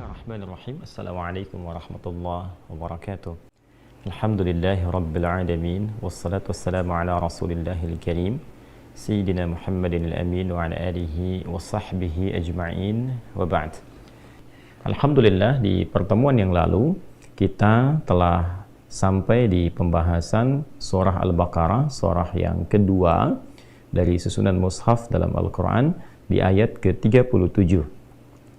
Bismillahirrahmanirrahim. Assalamualaikum warahmatullahi wabarakatuh. Alhamdulillahi rabbil alamin. Wassalatu wassalamu ala rasulillahil karim Sayyidina Muhammadin al-amin wa ala alihi wa sahbihi ajma'in wa ba'd. Alhamdulillah, di pertemuan yang lalu kita telah sampai di pembahasan surah Al-Baqarah, surah yang kedua dari susunan mushaf dalam Al-Quran di ayat ke-37.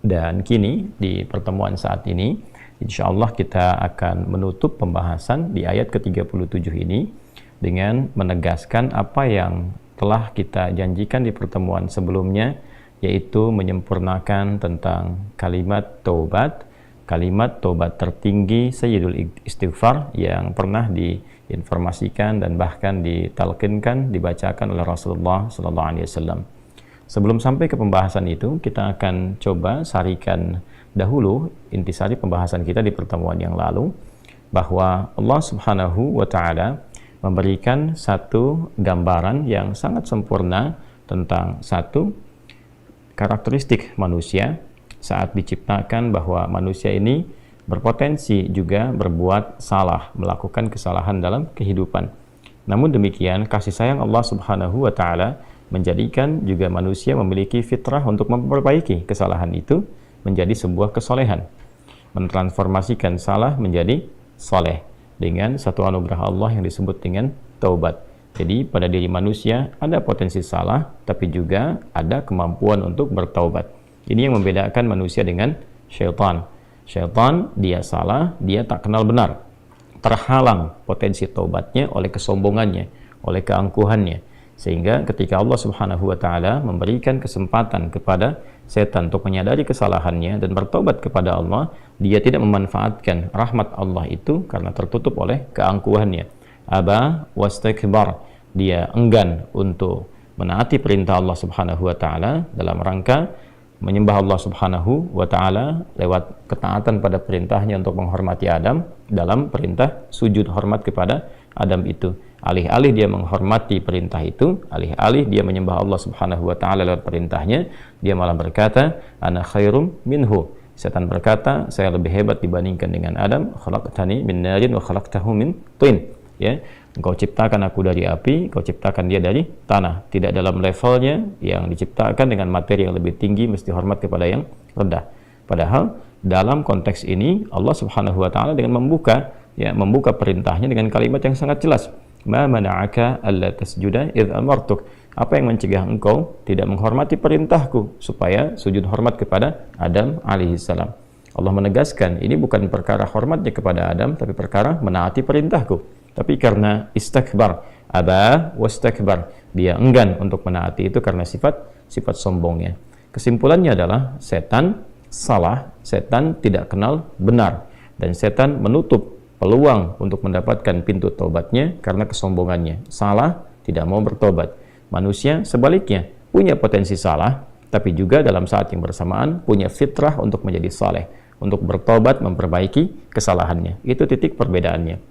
Dan kini di pertemuan saat ini insyaallah kita akan menutup pembahasan di ayat ke-37 ini dengan menegaskan apa yang telah kita janjikan di pertemuan sebelumnya, yaitu menyempurnakan tentang kalimat taubat tertinggi Sayyidul Istighfar yang pernah diinformasikan dan bahkan ditalqinkan, dibacakan oleh Rasulullah SAW. Sebelum sampai ke pembahasan itu, kita akan coba sarikan dahulu intisari pembahasan kita di pertemuan yang lalu, bahwa Allah Subhanahu wa Ta'ala memberikan satu gambaran yang sangat sempurna tentang satu karakteristik manusia saat diciptakan, bahwa manusia ini berpotensi juga berbuat salah, melakukan kesalahan dalam kehidupan. Namun demikian, kasih sayang Allah Subhanahu wa Ta'ala menjadikan juga manusia memiliki fitrah untuk memperbaiki kesalahan itu menjadi sebuah kesolehan, mentransformasikan salah menjadi soleh dengan satu anugerah Allah yang disebut dengan taubat. Jadi pada diri manusia ada potensi salah, tapi juga ada kemampuan untuk bertaubat. Ini yang membedakan manusia dengan syaitan. Syaitan, dia salah, dia tak kenal benar, terhalang potensi taubatnya oleh kesombongannya, oleh keangkuhannya. Sehingga ketika Allah Subhanahu wa Ta'ala memberikan kesempatan kepada setan untuk menyadari kesalahannya dan bertobat kepada Allah, dia tidak memanfaatkan rahmat Allah itu karena tertutup oleh keangkuhannya. Aba wastakbar, dia enggan untuk menaati perintah Allah Subhanahu wa Ta'ala dalam rangka menyembah Allah Subhanahu wa Ta'ala lewat ketaatan pada perintahnya untuk menghormati Adam dalam perintah sujud hormat kepada Adam itu. Alih-alih dia menghormati perintah itu, alih-alih dia menyembah Allah Subhanahu wa Ta'ala lewat perintahnya, dia malah berkata, ana khairum minhu. Setan berkata, saya lebih hebat dibandingkan dengan Adam. Khalaqtani min narin wa khalaqtahu min tin. Ya, engkau ciptakan aku dari api, engkau ciptakan dia dari tanah. Tidak dalam levelnya yang diciptakan dengan materi yang lebih tinggi, mesti hormat kepada yang rendah. Padahal dalam konteks ini Allah Subhanahu wa Ta'ala dengan membuka perintahnya dengan kalimat yang sangat jelas. Ma mana'aka alla tasjuda idh amartuk. Apa yang mencegah engkau tidak menghormati perintahku supaya sujud hormat kepada Adam alaihissalam. Allah menegaskan ini bukan perkara hormatnya kepada Adam, tapi perkara menaati perintahku. Tapi karena istakbar, aba wastakbar, dia enggan untuk menaati itu karena sifat sombongnya. Kesimpulannya adalah setan salah, setan tidak kenal benar, dan setan menutup peluang untuk mendapatkan pintu taubatnya karena kesombongannya. Salah, tidak mau bertobat. Manusia sebaliknya punya potensi salah, tapi juga dalam saat yang bersamaan punya fitrah untuk menjadi saleh, untuk bertobat, memperbaiki kesalahannya. Itu titik perbedaannya.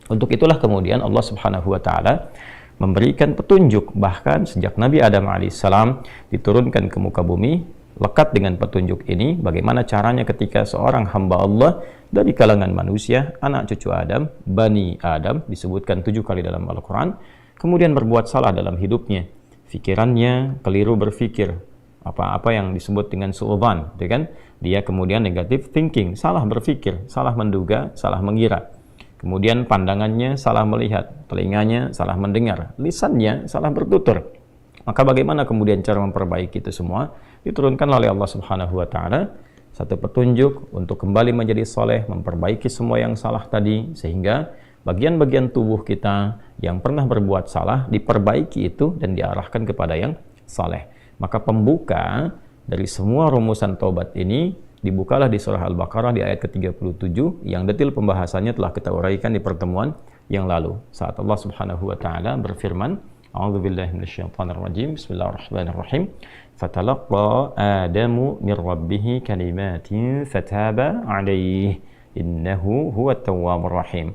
Untuk itulah kemudian Allah Subhanahu wa Ta'ala memberikan petunjuk, bahkan sejak Nabi Adam alaihissalam diturunkan ke muka bumi. Lekat dengan petunjuk ini, bagaimana caranya ketika seorang hamba Allah dari kalangan manusia, anak cucu Adam, Bani Adam, disebutkan 7 kali dalam Al-Quran, kemudian berbuat salah dalam hidupnya. Pikirannya keliru berpikir, apa-apa yang disebut dengan su'udzan, kan? Dia kemudian negative thinking, salah berpikir, salah menduga, salah mengira. Kemudian pandangannya salah melihat, telinganya salah mendengar, lisannya salah bertutur. Maka bagaimana kemudian cara memperbaiki itu semua? Diturunkan oleh Allah Subhanahu wa Ta'ala satu petunjuk untuk kembali menjadi soleh, memperbaiki semua yang salah tadi, sehingga bagian-bagian tubuh kita yang pernah berbuat salah diperbaiki itu dan diarahkan kepada yang soleh. Maka pembuka dari semua rumusan taubat ini dibukalah di surah Al-Baqarah di ayat ke-37 yang detil pembahasannya telah kita uraikan di pertemuan yang lalu, saat Allah Subhanahu wa Ta'ala berfirman, a'udzubillahi minasyaitonirrajim, bismillahirrahmanirrahim, fatalaqqa adamu min rabbih kalimatin fataba alaihi innahu huwat tawwabur rahim.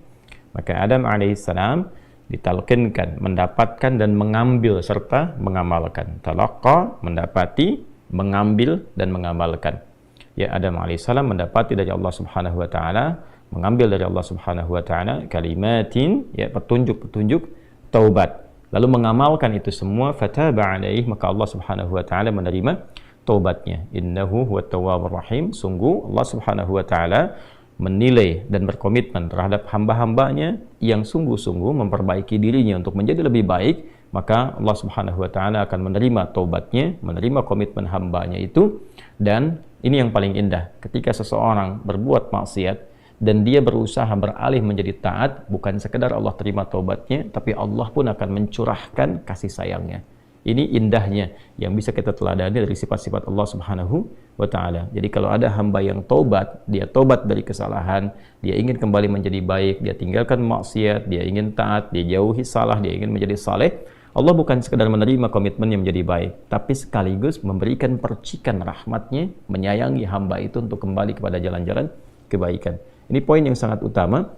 Maka Adam alaihissalam ditalqinkan, mendapatkan dan mengambil serta mengamalkan. Talaqqa, mendapati, mengambil dan mengamalkan. ya Adam alaihissalam mendapati dari Allah Subhanahu wa taala, mengambil dari Allah Subhanahu wa taala kalimatin, ya petunjuk-petunjuk taubat. Lalu mengamalkan itu semua, fataba alaihi, maka Allah Subhanahu wa taala menerima taubatnya. Innahu huwat tawwabur rahim. Sungguh Allah Subhanahu wa taala menilai dan berkomitmen terhadap hamba-hambanya yang sungguh-sungguh memperbaiki dirinya untuk menjadi lebih baik, maka Allah Subhanahu wa taala akan menerima taubatnya, menerima komitmen hambanya itu. Dan ini yang paling indah, ketika seseorang berbuat maksiat dan dia berusaha beralih menjadi taat, bukan sekedar Allah terima taubatnya, tapi Allah pun akan mencurahkan kasih sayangnya. Ini indahnya yang bisa kita teladani dari sifat-sifat Allah Subhanahu wa taala. Jadi kalau ada hamba yang taubat, dia taubat dari kesalahan, dia ingin kembali menjadi baik, dia tinggalkan maksiat, dia ingin taat, dia jauhi salah, dia ingin menjadi saleh, Allah bukan sekedar menerima komitmennya menjadi baik, tapi sekaligus memberikan percikan rahmatnya, menyayangi hamba itu untuk kembali kepada jalan-jalan kebaikan. Ini poin yang sangat utama,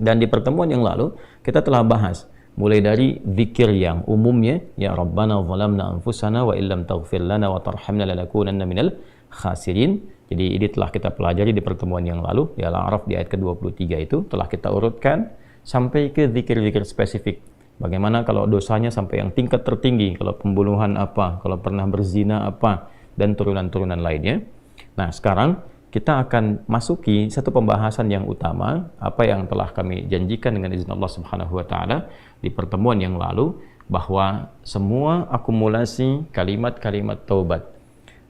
dan di pertemuan yang lalu kita telah bahas mulai dari zikir yang umumnya, ya Rabbana zalamna anfusana wa illam taghfir lana wa tarhamna lanakunanna minal khasirin. Jadi ini telah kita pelajari di pertemuan yang lalu, di Al-A'raf di ayat ke-23 itu telah kita urutkan sampai ke zikir-zikir spesifik. Bagaimana kalau dosanya sampai yang tingkat tertinggi, kalau pembunuhan apa, kalau pernah berzina apa, dan turunan-turunan lainnya. Nah, sekarang kita akan masuki satu pembahasan yang utama, apa yang telah kami janjikan dengan izin Allah Subhanahu wa taala di pertemuan yang lalu, bahwa semua akumulasi kalimat-kalimat taubat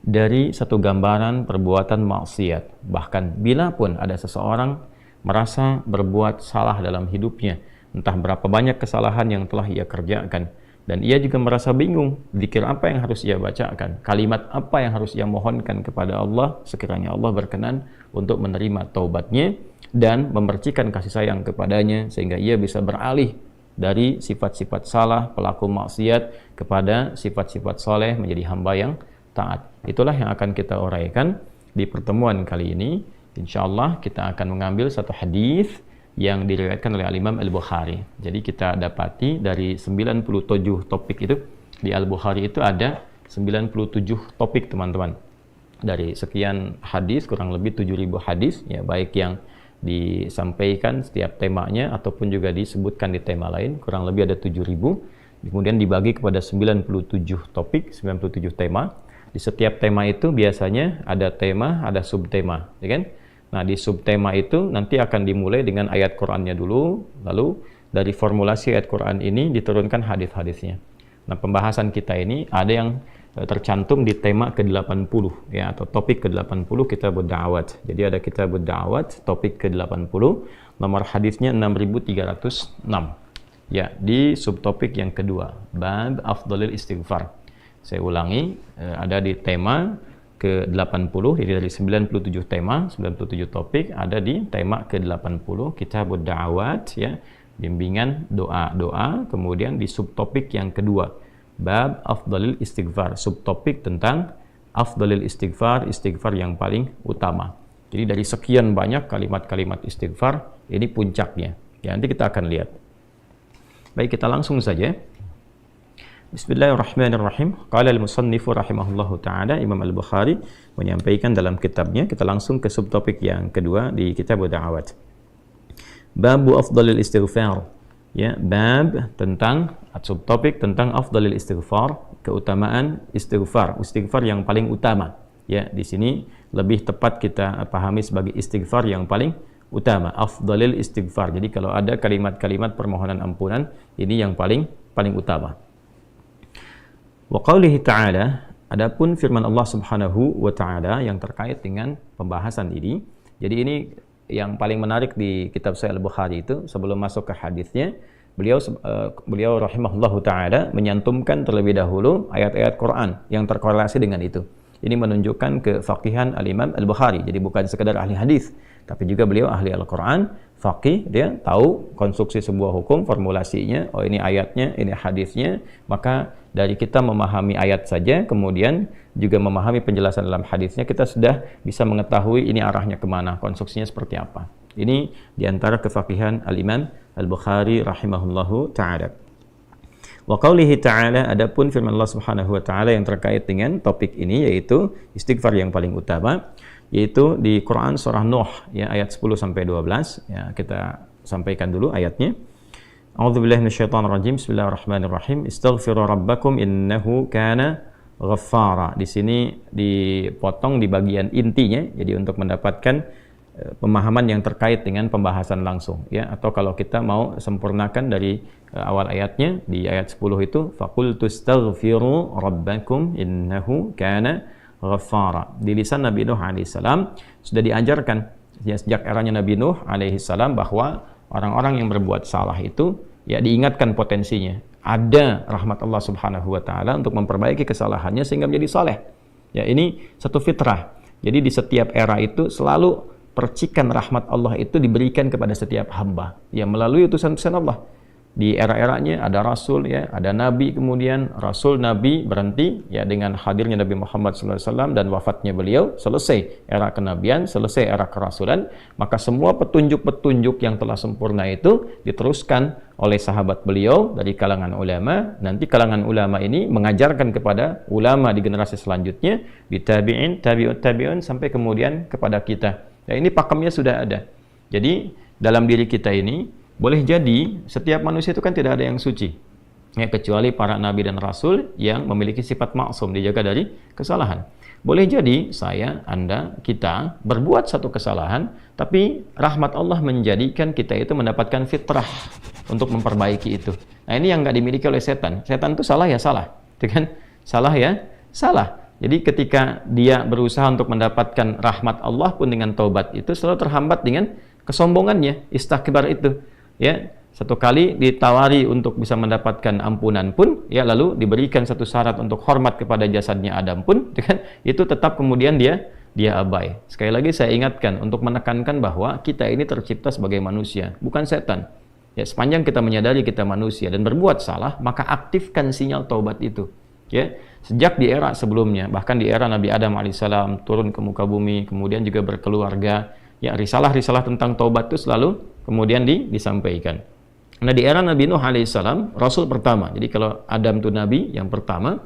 dari satu gambaran perbuatan maksiat, bahkan bila pun ada seseorang merasa berbuat salah dalam hidupnya, entah berapa banyak kesalahan yang telah ia kerjakan, dan ia juga merasa bingung, zikir apa yang harus ia bacakan, kalimat apa yang harus ia mohonkan kepada Allah, sekiranya Allah berkenan untuk menerima taubatnya dan memercikan kasih sayang kepadanya, sehingga ia bisa beralih dari sifat-sifat salah, pelaku maksiat, kepada sifat-sifat soleh, menjadi hamba yang taat. Itulah yang akan kita uraikan di pertemuan kali ini. Insyaallah kita akan mengambil satu hadis yang diriwayatkan oleh Al-Imam Al-Bukhari. Jadi kita dapati dari 97 topik itu, di Al-Bukhari itu ada 97 topik, teman-teman. Dari sekian hadis, kurang lebih 7.000 hadis, ya, baik yang disampaikan setiap temanya ataupun juga disebutkan di tema lain, kurang lebih ada 7.000. Kemudian dibagi kepada 97 topik, 97 tema. Di setiap tema itu biasanya ada tema, ada subtema, ya kan? Nah, di subtema itu nanti akan dimulai dengan ayat Qur'annya dulu, lalu dari formulasi ayat Qur'an ini diturunkan hadis-hadisnya. Nah, pembahasan kita ini ada yang tercantum di tema ke-80, ya, atau topik ke-80 Kitabud Da'awat. Jadi ada Kitabud Da'awat, topik ke-80, nomor hadisnya 6306. Ya, di subtopik yang kedua, Bab Afdhalil Istighfar. Saya ulangi, ada di tema ke-80, jadi dari 97 tema, 97 topik, ada di tema ke-80, Kitabud Da'awat, ya, bimbingan doa-doa. Kemudian di subtopik yang kedua, Bab Afdhalil Istighfar, subtopik tentang Afdhalil Istighfar, istighfar yang paling utama. Jadi dari sekian banyak kalimat-kalimat istighfar, ini puncaknya. Ya, nanti kita akan lihat. Baik, kita langsung saja. Bismillahirrahmanirrahim. Qala al-musannifu rahimahullahu ta'ala, Imam Al-Bukhari menyampaikan dalam kitabnya. Kita langsung ke subtopik yang kedua di Kitabud Da'awat. Babu Afdhalil Istighfar. Ya, bab tentang, subtopik tentang Afdhalil Istighfar, keutamaan istighfar, istighfar yang paling utama. Ya, di sini lebih tepat kita pahami sebagai istighfar yang paling utama, Afdhalil Istighfar. Jadi kalau ada kalimat-kalimat permohonan ampunan, ini yang paling utama. Wa qaulihi ta'ala, adapun firman Allah Subhanahu wa ta'ala yang terkait dengan pembahasan ini. Jadi ini yang paling menarik di kitab Sahih Al-Bukhari itu, sebelum masuk ke hadisnya, beliau rahimahullahu ta'ala menyantumkan terlebih dahulu ayat-ayat Quran yang terkorelasi dengan itu. Ini menunjukkan kefaqihan Al-Imam Al-Bukhari. Jadi bukan sekedar ahli hadis, tapi juga beliau ahli Al-Quran, faqih, dia tahu konstruksi sebuah hukum, formulasinya, oh ini ayatnya, ini hadisnya. Maka dari kita memahami ayat saja, kemudian juga memahami penjelasan dalam hadisnya, kita sudah bisa mengetahui ini arahnya kemana, konstruksinya seperti apa. Ini diantara kefaqihan Al-Imam Al-Bukhari rahimahullahu ta'ala. Wa qaulihi ta'ala, adapun firman Allah Subhanahu wa ta'ala yang terkait dengan topik ini, yaitu istighfar yang paling utama. yaitu di Quran surah Nuh ya ayat 10 sampai 12 ya, kita sampaikan dulu ayatnya. A'udzubillahi minasyaitonirrajim. Bismillahirrahmanirrahim. Istaghfiru rabbakum innahu kana ghaffara. Di sini dipotong di bagian intinya, jadi untuk mendapatkan pemahaman yang terkait dengan pembahasan langsung ya, atau kalau kita mau sempurnakan dari awal ayatnya di ayat 10 itu faqultu astaghfiru rabbakum innahu kana ghaffara. Di lisan Nabi Nuh alaihissalam sudah diajarkan ya, sejak eranya Nabi Nuh alaihissalam bahwa orang-orang yang berbuat salah itu ya diingatkan potensinya. Ada rahmat Allah Subhanahu wa taala untuk memperbaiki kesalahannya sehingga menjadi saleh. Ya, ini satu fitrah. Jadi di setiap era itu selalu percikan rahmat Allah itu diberikan kepada setiap hamba yang melalui utusan-utusan Allah. Di era-eranya ada rasul ya, ada nabi, kemudian rasul nabi berhenti ya dengan hadirnya Nabi Muhammad SAW dan wafatnya beliau, selesai era kenabian, selesai era kerasulan, maka semua petunjuk-petunjuk yang telah sempurna itu diteruskan oleh sahabat beliau dari kalangan ulama. Nanti kalangan ulama ini mengajarkan kepada ulama di generasi selanjutnya, di tabi'in, tabi'ut tabi'un, sampai kemudian kepada kita. Ya, ini pakemnya sudah ada. Jadi dalam diri kita ini boleh jadi setiap manusia itu kan tidak ada yang suci ya, kecuali para nabi dan rasul yang memiliki sifat maksum, dijaga dari kesalahan. Boleh jadi saya, Anda, kita berbuat satu kesalahan, tapi rahmat Allah menjadikan kita itu mendapatkan fitrah untuk memperbaiki itu. Nah, ini yang nggak dimiliki oleh setan. Setan itu salah ya salah, itu kan? Salah ya salah. Jadi ketika dia berusaha untuk mendapatkan rahmat Allah pun dengan taubat itu selalu terhambat dengan kesombongannya, istakbar itu. Ya, satu kali ditawari untuk bisa mendapatkan ampunan pun ya, lalu diberikan satu syarat untuk hormat kepada jasadnya Adam pun kan, itu tetap kemudian dia abai. Sekali lagi saya ingatkan untuk menekankan bahwa kita ini tercipta sebagai manusia, bukan setan. Ya, sepanjang kita menyadari kita manusia dan berbuat salah, maka aktifkan sinyal taubat itu. Ya, sejak di era sebelumnya, bahkan di era Nabi Adam alaihissalam turun ke muka bumi, kemudian juga berkeluarga, ya risalah-risalah tentang taubat itu selalu kemudian disampaikan. Nah, di era Nabi Nuh alaihissalam, rasul pertama. Jadi kalau Adam itu nabi yang pertama,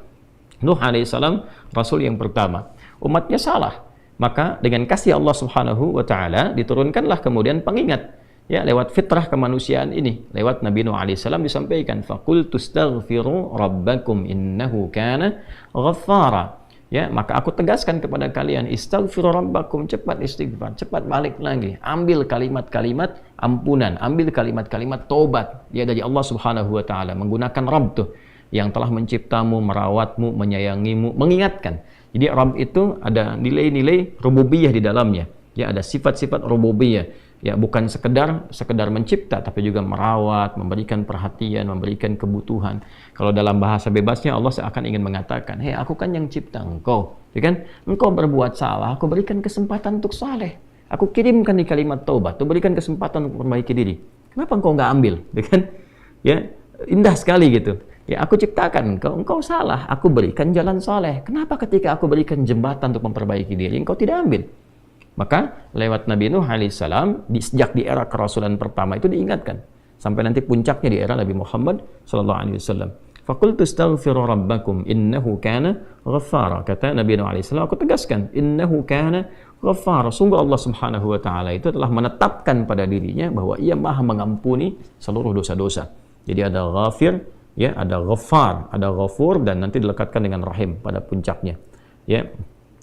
Nuh alaihissalam rasul yang pertama. Umatnya salah, maka dengan kasih Allah Subhanahu wa taala diturunkanlah kemudian pengingat ya, lewat fitrah kemanusiaan ini, lewat Nabi Nuh alaihissalam disampaikan faqultu astaghfiru rabbakum innahu kana ghaffara. Ya, maka aku tegaskan kepada kalian, istaghfiru rabbakum, cepat istighfar, cepat balik lagi, ambil kalimat-kalimat ampunan, ambil kalimat-kalimat tobat ya dari Allah Subhanahu wa taala, menggunakan Rabb tuh yang telah menciptamu, merawatmu, menyayangimu, mengingatkan. Jadi Rabb itu ada nilai-nilai rububiyah di dalamnya. Ya, ada sifat-sifat rububiyah. Ya, bukan sekedar mencipta, tapi juga merawat, memberikan perhatian, memberikan kebutuhan. Kalau dalam bahasa bebasnya Allah seakan ingin mengatakan, hei, aku kan yang cipta engkau, ya kan? Engkau berbuat salah, aku berikan kesempatan untuk saleh. Aku kirimkan di kalimat taubat, aku berikan kesempatan untuk memperbaiki diri. Kenapa engkau nggak ambil, ya kan? Ya, indah sekali gitu. Ya, aku ciptakan engkau salah, aku berikan jalan saleh. Kenapa ketika aku berikan jembatan untuk memperbaiki diri, engkau tidak ambil? Maka lewat Nabi Nuh alaihissalam sejak di era kerasulan pertama itu diingatkan sampai nanti puncaknya di era Nabi Muhammad sallallahu alaihi wasallam. Faqultu astaghfiru rabbakum innahu kana ghaffara. Kata Nabi Nuh alaihissalam, aku tegaskan innahu kana ghaffara. Sungguh Allah Subhanahu wa taala itu telah menetapkan pada dirinya bahwa Ia Maha mengampuni seluruh dosa-dosa. Jadi ada ghafir, ya, ada ghaffar, ada ghafur, dan nanti dilekatkan dengan rahim pada puncaknya. Ya.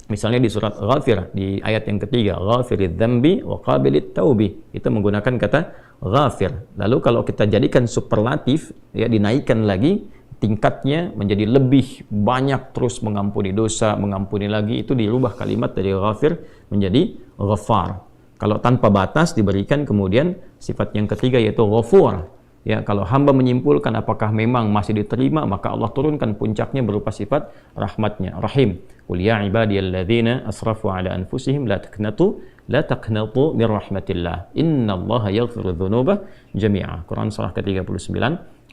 Misalnya di surat Ghafir, di ayat yang ketiga, Ghafirid dzambi wa qabilit taubi, itu menggunakan kata Ghafir. Lalu kalau kita jadikan superlatif, ya, dinaikkan lagi tingkatnya menjadi lebih banyak, terus mengampuni dosa, mengampuni lagi, itu dirubah kalimat dari Ghafir menjadi Ghaffar. Kalau tanpa batas diberikan kemudian sifat yang ketiga yaitu Ghafur. Ya, kalau hamba menyimpulkan apakah memang masih diterima, maka Allah turunkan puncaknya berupa sifat rahmatnya, Rahim. Qul ya ibadiyalladzina asrafu ala anfusihim la taqnatu min rahmatillah. Innallaha yaghfiru dzunuba jami'a. Quran surah ke-39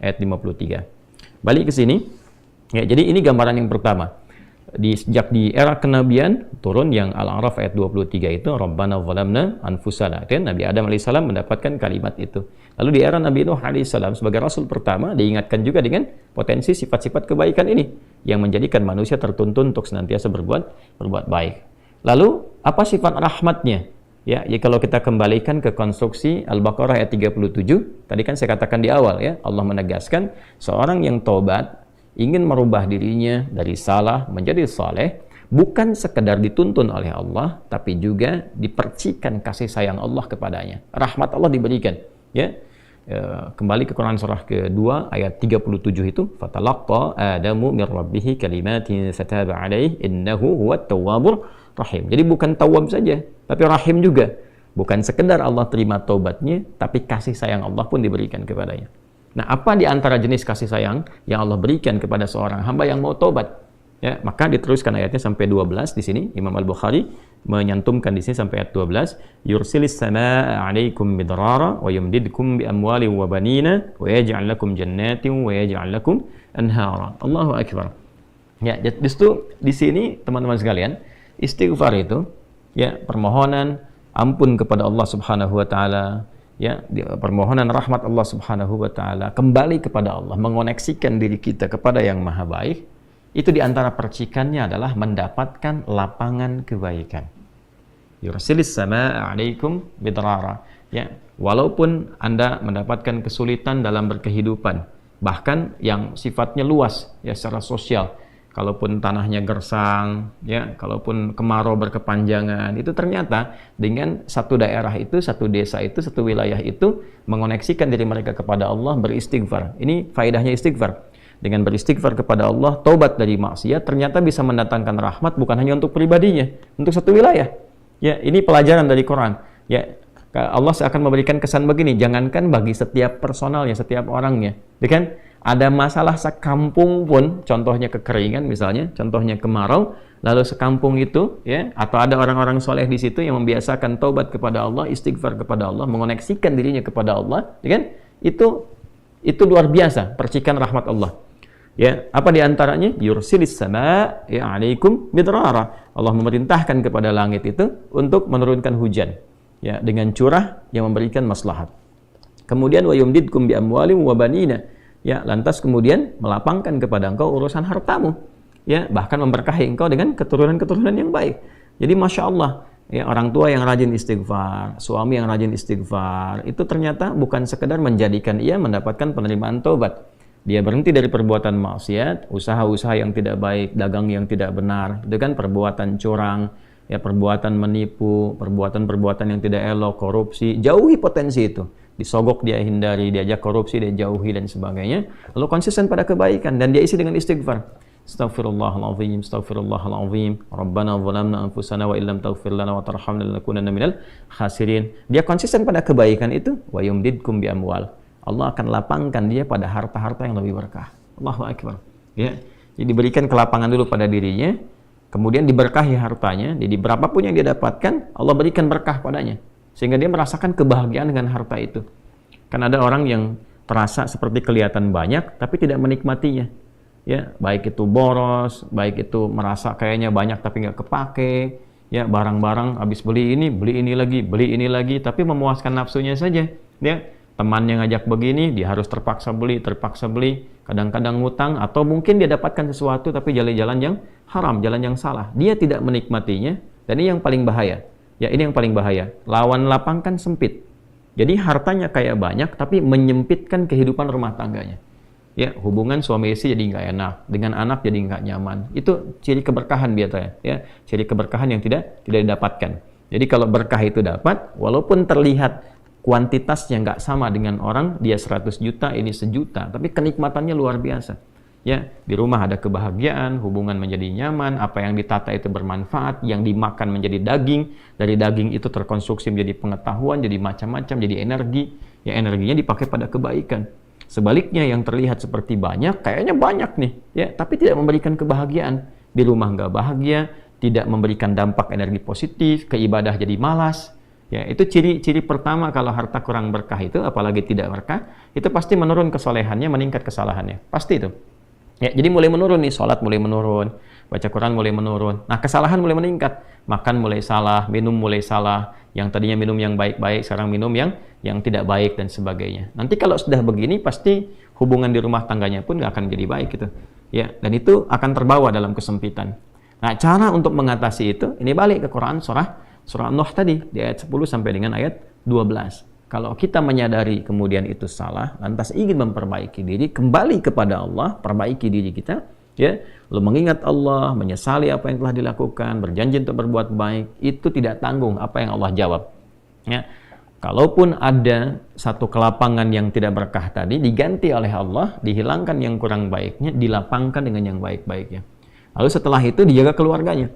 ayat 53. Balik ke sini. Ya, jadi ini gambaran yang pertama. Sejak di era kenabian turun yang Al-A'raf ayat 23 itu Rabbana zalamna anfusana. Dan Nabi Adam alaihissalam mendapatkan kalimat itu. Lalu di era Nabi Nuh alaihissalam sebagai rasul pertama diingatkan juga dengan potensi sifat-sifat kebaikan ini yang menjadikan manusia tertuntun untuk senantiasa berbuat baik. Lalu apa sifat rahmatnya? Ya, kalau kita kembalikan ke konstruksi Al-Baqarah ayat 37, tadi kan saya katakan di awal ya, Allah menegaskan seorang yang tobat ingin merubah dirinya dari salah menjadi saleh, bukan sekedar dituntun oleh Allah, tapi juga dipercikan kasih sayang Allah kepadanya. Rahmat Allah diberikan. Ya, kembali ke Quran surah kedua ayat 37 itu, fatalaqqa Adamu min rabbih kalimatin fataba alaihi innahu huwat tawwabur rahim. Jadi bukan tawwab saja, tapi rahim juga. Bukan sekedar Allah terima taubatnya, tapi kasih sayang Allah pun diberikan kepadanya. Nah, apa di antara jenis kasih sayang yang Allah berikan kepada seorang hamba yang mau taubat? Ya, maka diteruskan ayatnya sampai 12 di sini. Imam Al-Bukhari menyantumkan di sini sampai ayat 12, yursilis samaa 'alaikum midrara wa yumdidkum bi amwali wa banina wa yaj'al lakum jannatin wa yaj'al lakum anhara. Allahu akbar. Ya, justru di sini teman-teman sekalian, istighfar itu ya permohonan ampun kepada Allah Subhanahu wa taala, ya, permohonan rahmat Allah Subhanahu wa taala, kembali kepada Allah, mengoneksikan diri kita kepada yang maha baik. Itu diantara percikannya adalah mendapatkan lapangan kebaikan. Yursilis samaa 'alaikum bidrara. Ya, walaupun Anda mendapatkan kesulitan dalam berkehidupan, bahkan yang sifatnya luas ya secara sosial. Kalaupun tanahnya gersang, ya, kalaupun kemarau berkepanjangan, itu ternyata dengan satu daerah itu, satu desa itu, satu wilayah itu mengoneksikan diri mereka kepada Allah, beristighfar. Ini faedahnya istighfar. Dengan beristighfar kepada Allah, taubat dari maksiat, ternyata bisa mendatangkan rahmat bukan hanya untuk pribadinya, untuk satu wilayah. Ya, ini pelajaran dari Quran. Ya, Allah akan memberikan kesan begini, jangankan bagi setiap personalnya, setiap orangnya. Ya kan? Ada masalah sekampung pun, contohnya kekeringan misalnya, contohnya kemarau, lalu sekampung itu, ya, atau ada orang-orang soleh di situ yang membiasakan taubat kepada Allah, istighfar kepada Allah, mengoneksikan dirinya kepada Allah, ya kan? Itu luar biasa, percikan rahmat Allah. Ya, apa di antaranya? Yursilis samaa ya 'alaikum midrara. Allah memerintahkan kepada langit itu untuk menurunkan hujan, ya, dengan curah yang memberikan maslahat. Kemudian wa yumdidkum bi amwalin wa banina. Ya, lantas kemudian melapangkan kepada engkau urusan hartamu. Ya, bahkan memberkahi engkau dengan keturunan-keturunan yang baik. Jadi Masya Allah, ya, orang tua yang rajin istighfar, suami yang rajin istighfar, itu ternyata bukan sekedar menjadikan ia mendapatkan penerimaan taubat. Dia berhenti dari perbuatan maksiat, usaha-usaha yang tidak baik, dagang yang tidak benar, itu kan perbuatan curang, ya, perbuatan menipu, perbuatan-perbuatan yang tidak elok, korupsi, jauhi potensi itu. Disogok dia hindari, diajak korupsi dia jauhi dan sebagainya. Lalu konsisten pada kebaikan dan dia isi dengan istighfar. Astaghfirullahaladzim, astaghfirullahaladzim, Rabbana zalamna anfusana wa illam taghfir lana wa tarhamna lanakunanna minal khasirin. Dia konsisten pada kebaikan itu, wa yumdidkum bi amwal. Allah akan lapangkan dia pada harta-harta yang lebih berkah. Allahu akbar. Ya. Jadi diberikan kelapangan dulu pada dirinya, kemudian diberkahi hartanya. Jadi berapapun yang dia dapatkan, Allah berikan berkah padanya, sehingga dia merasakan kebahagiaan dengan harta itu. Kan ada orang yang terasa seperti kelihatan banyak tapi tidak menikmatinya. Ya, baik itu boros, baik itu merasa kayaknya banyak tapi nggak kepake, ya, barang-barang habis beli ini lagi, tapi memuaskan nafsunya saja. Ya, temannya ngajak begini, dia harus terpaksa beli, kadang-kadang ngutang, atau mungkin dia dapatkan sesuatu tapi jalan-jalan yang haram, jalan yang salah. Dia tidak menikmatinya, dan ini yang paling bahaya. Ya, ini yang paling bahaya. Lawan lapang kan sempit. Jadi hartanya kayak banyak tapi menyempitkan kehidupan rumah tangganya. Ya, hubungan suami istri jadi nggak enak, dengan anak jadi nggak nyaman. Itu ciri keberkahan biasanya, ya, ciri keberkahan yang tidak didapatkan. Jadi kalau berkah itu dapat, walaupun terlihat kuantitasnya nggak sama dengan orang, dia 100 juta, ini 1 juta, tapi kenikmatannya luar biasa. Ya, di rumah ada kebahagiaan, hubungan menjadi nyaman, apa yang ditata itu bermanfaat, yang dimakan menjadi daging, dari daging itu terkonstruksi menjadi pengetahuan, jadi macam-macam, jadi energi, ya, energinya dipakai pada kebaikan. Sebaliknya yang terlihat seperti banyak, kayaknya banyak nih, ya, tapi tidak memberikan kebahagiaan. Di rumah nggak bahagia, tidak memberikan dampak energi positif, ke ibadah jadi malas. Ya, itu ciri-ciri pertama kalau harta kurang berkah itu, apalagi tidak berkah, itu pasti menurun kesolehannya, meningkat kesalahannya. Pasti itu. Ya, jadi mulai menurun nih, sholat mulai menurun, baca Quran mulai menurun. Nah, kesalahan mulai meningkat, makan mulai salah, minum mulai salah. Yang tadinya minum yang baik-baik, sekarang minum yang tidak baik dan sebagainya. Nanti kalau sudah begini, pasti hubungan di rumah tangganya pun nggak akan jadi baik gitu. Ya, dan itu akan terbawa dalam kesempitan. Nah, cara untuk mengatasi itu, ini balik ke Quran surah Nuh tadi, di ayat 10 sampai dengan ayat 12. Kalau kita menyadari kemudian itu salah, lantas ingin memperbaiki diri, kembali kepada Allah, perbaiki diri kita, ya, lalu mengingat Allah, menyesali apa yang telah dilakukan, berjanji untuk berbuat baik, itu tidak tanggung apa yang Allah jawab. Ya. Kalaupun ada satu kelapangan yang tidak berkah tadi, diganti oleh Allah, dihilangkan yang kurang baiknya, dilapangkan dengan yang baik-baiknya. Lalu setelah itu dijaga keluarganya.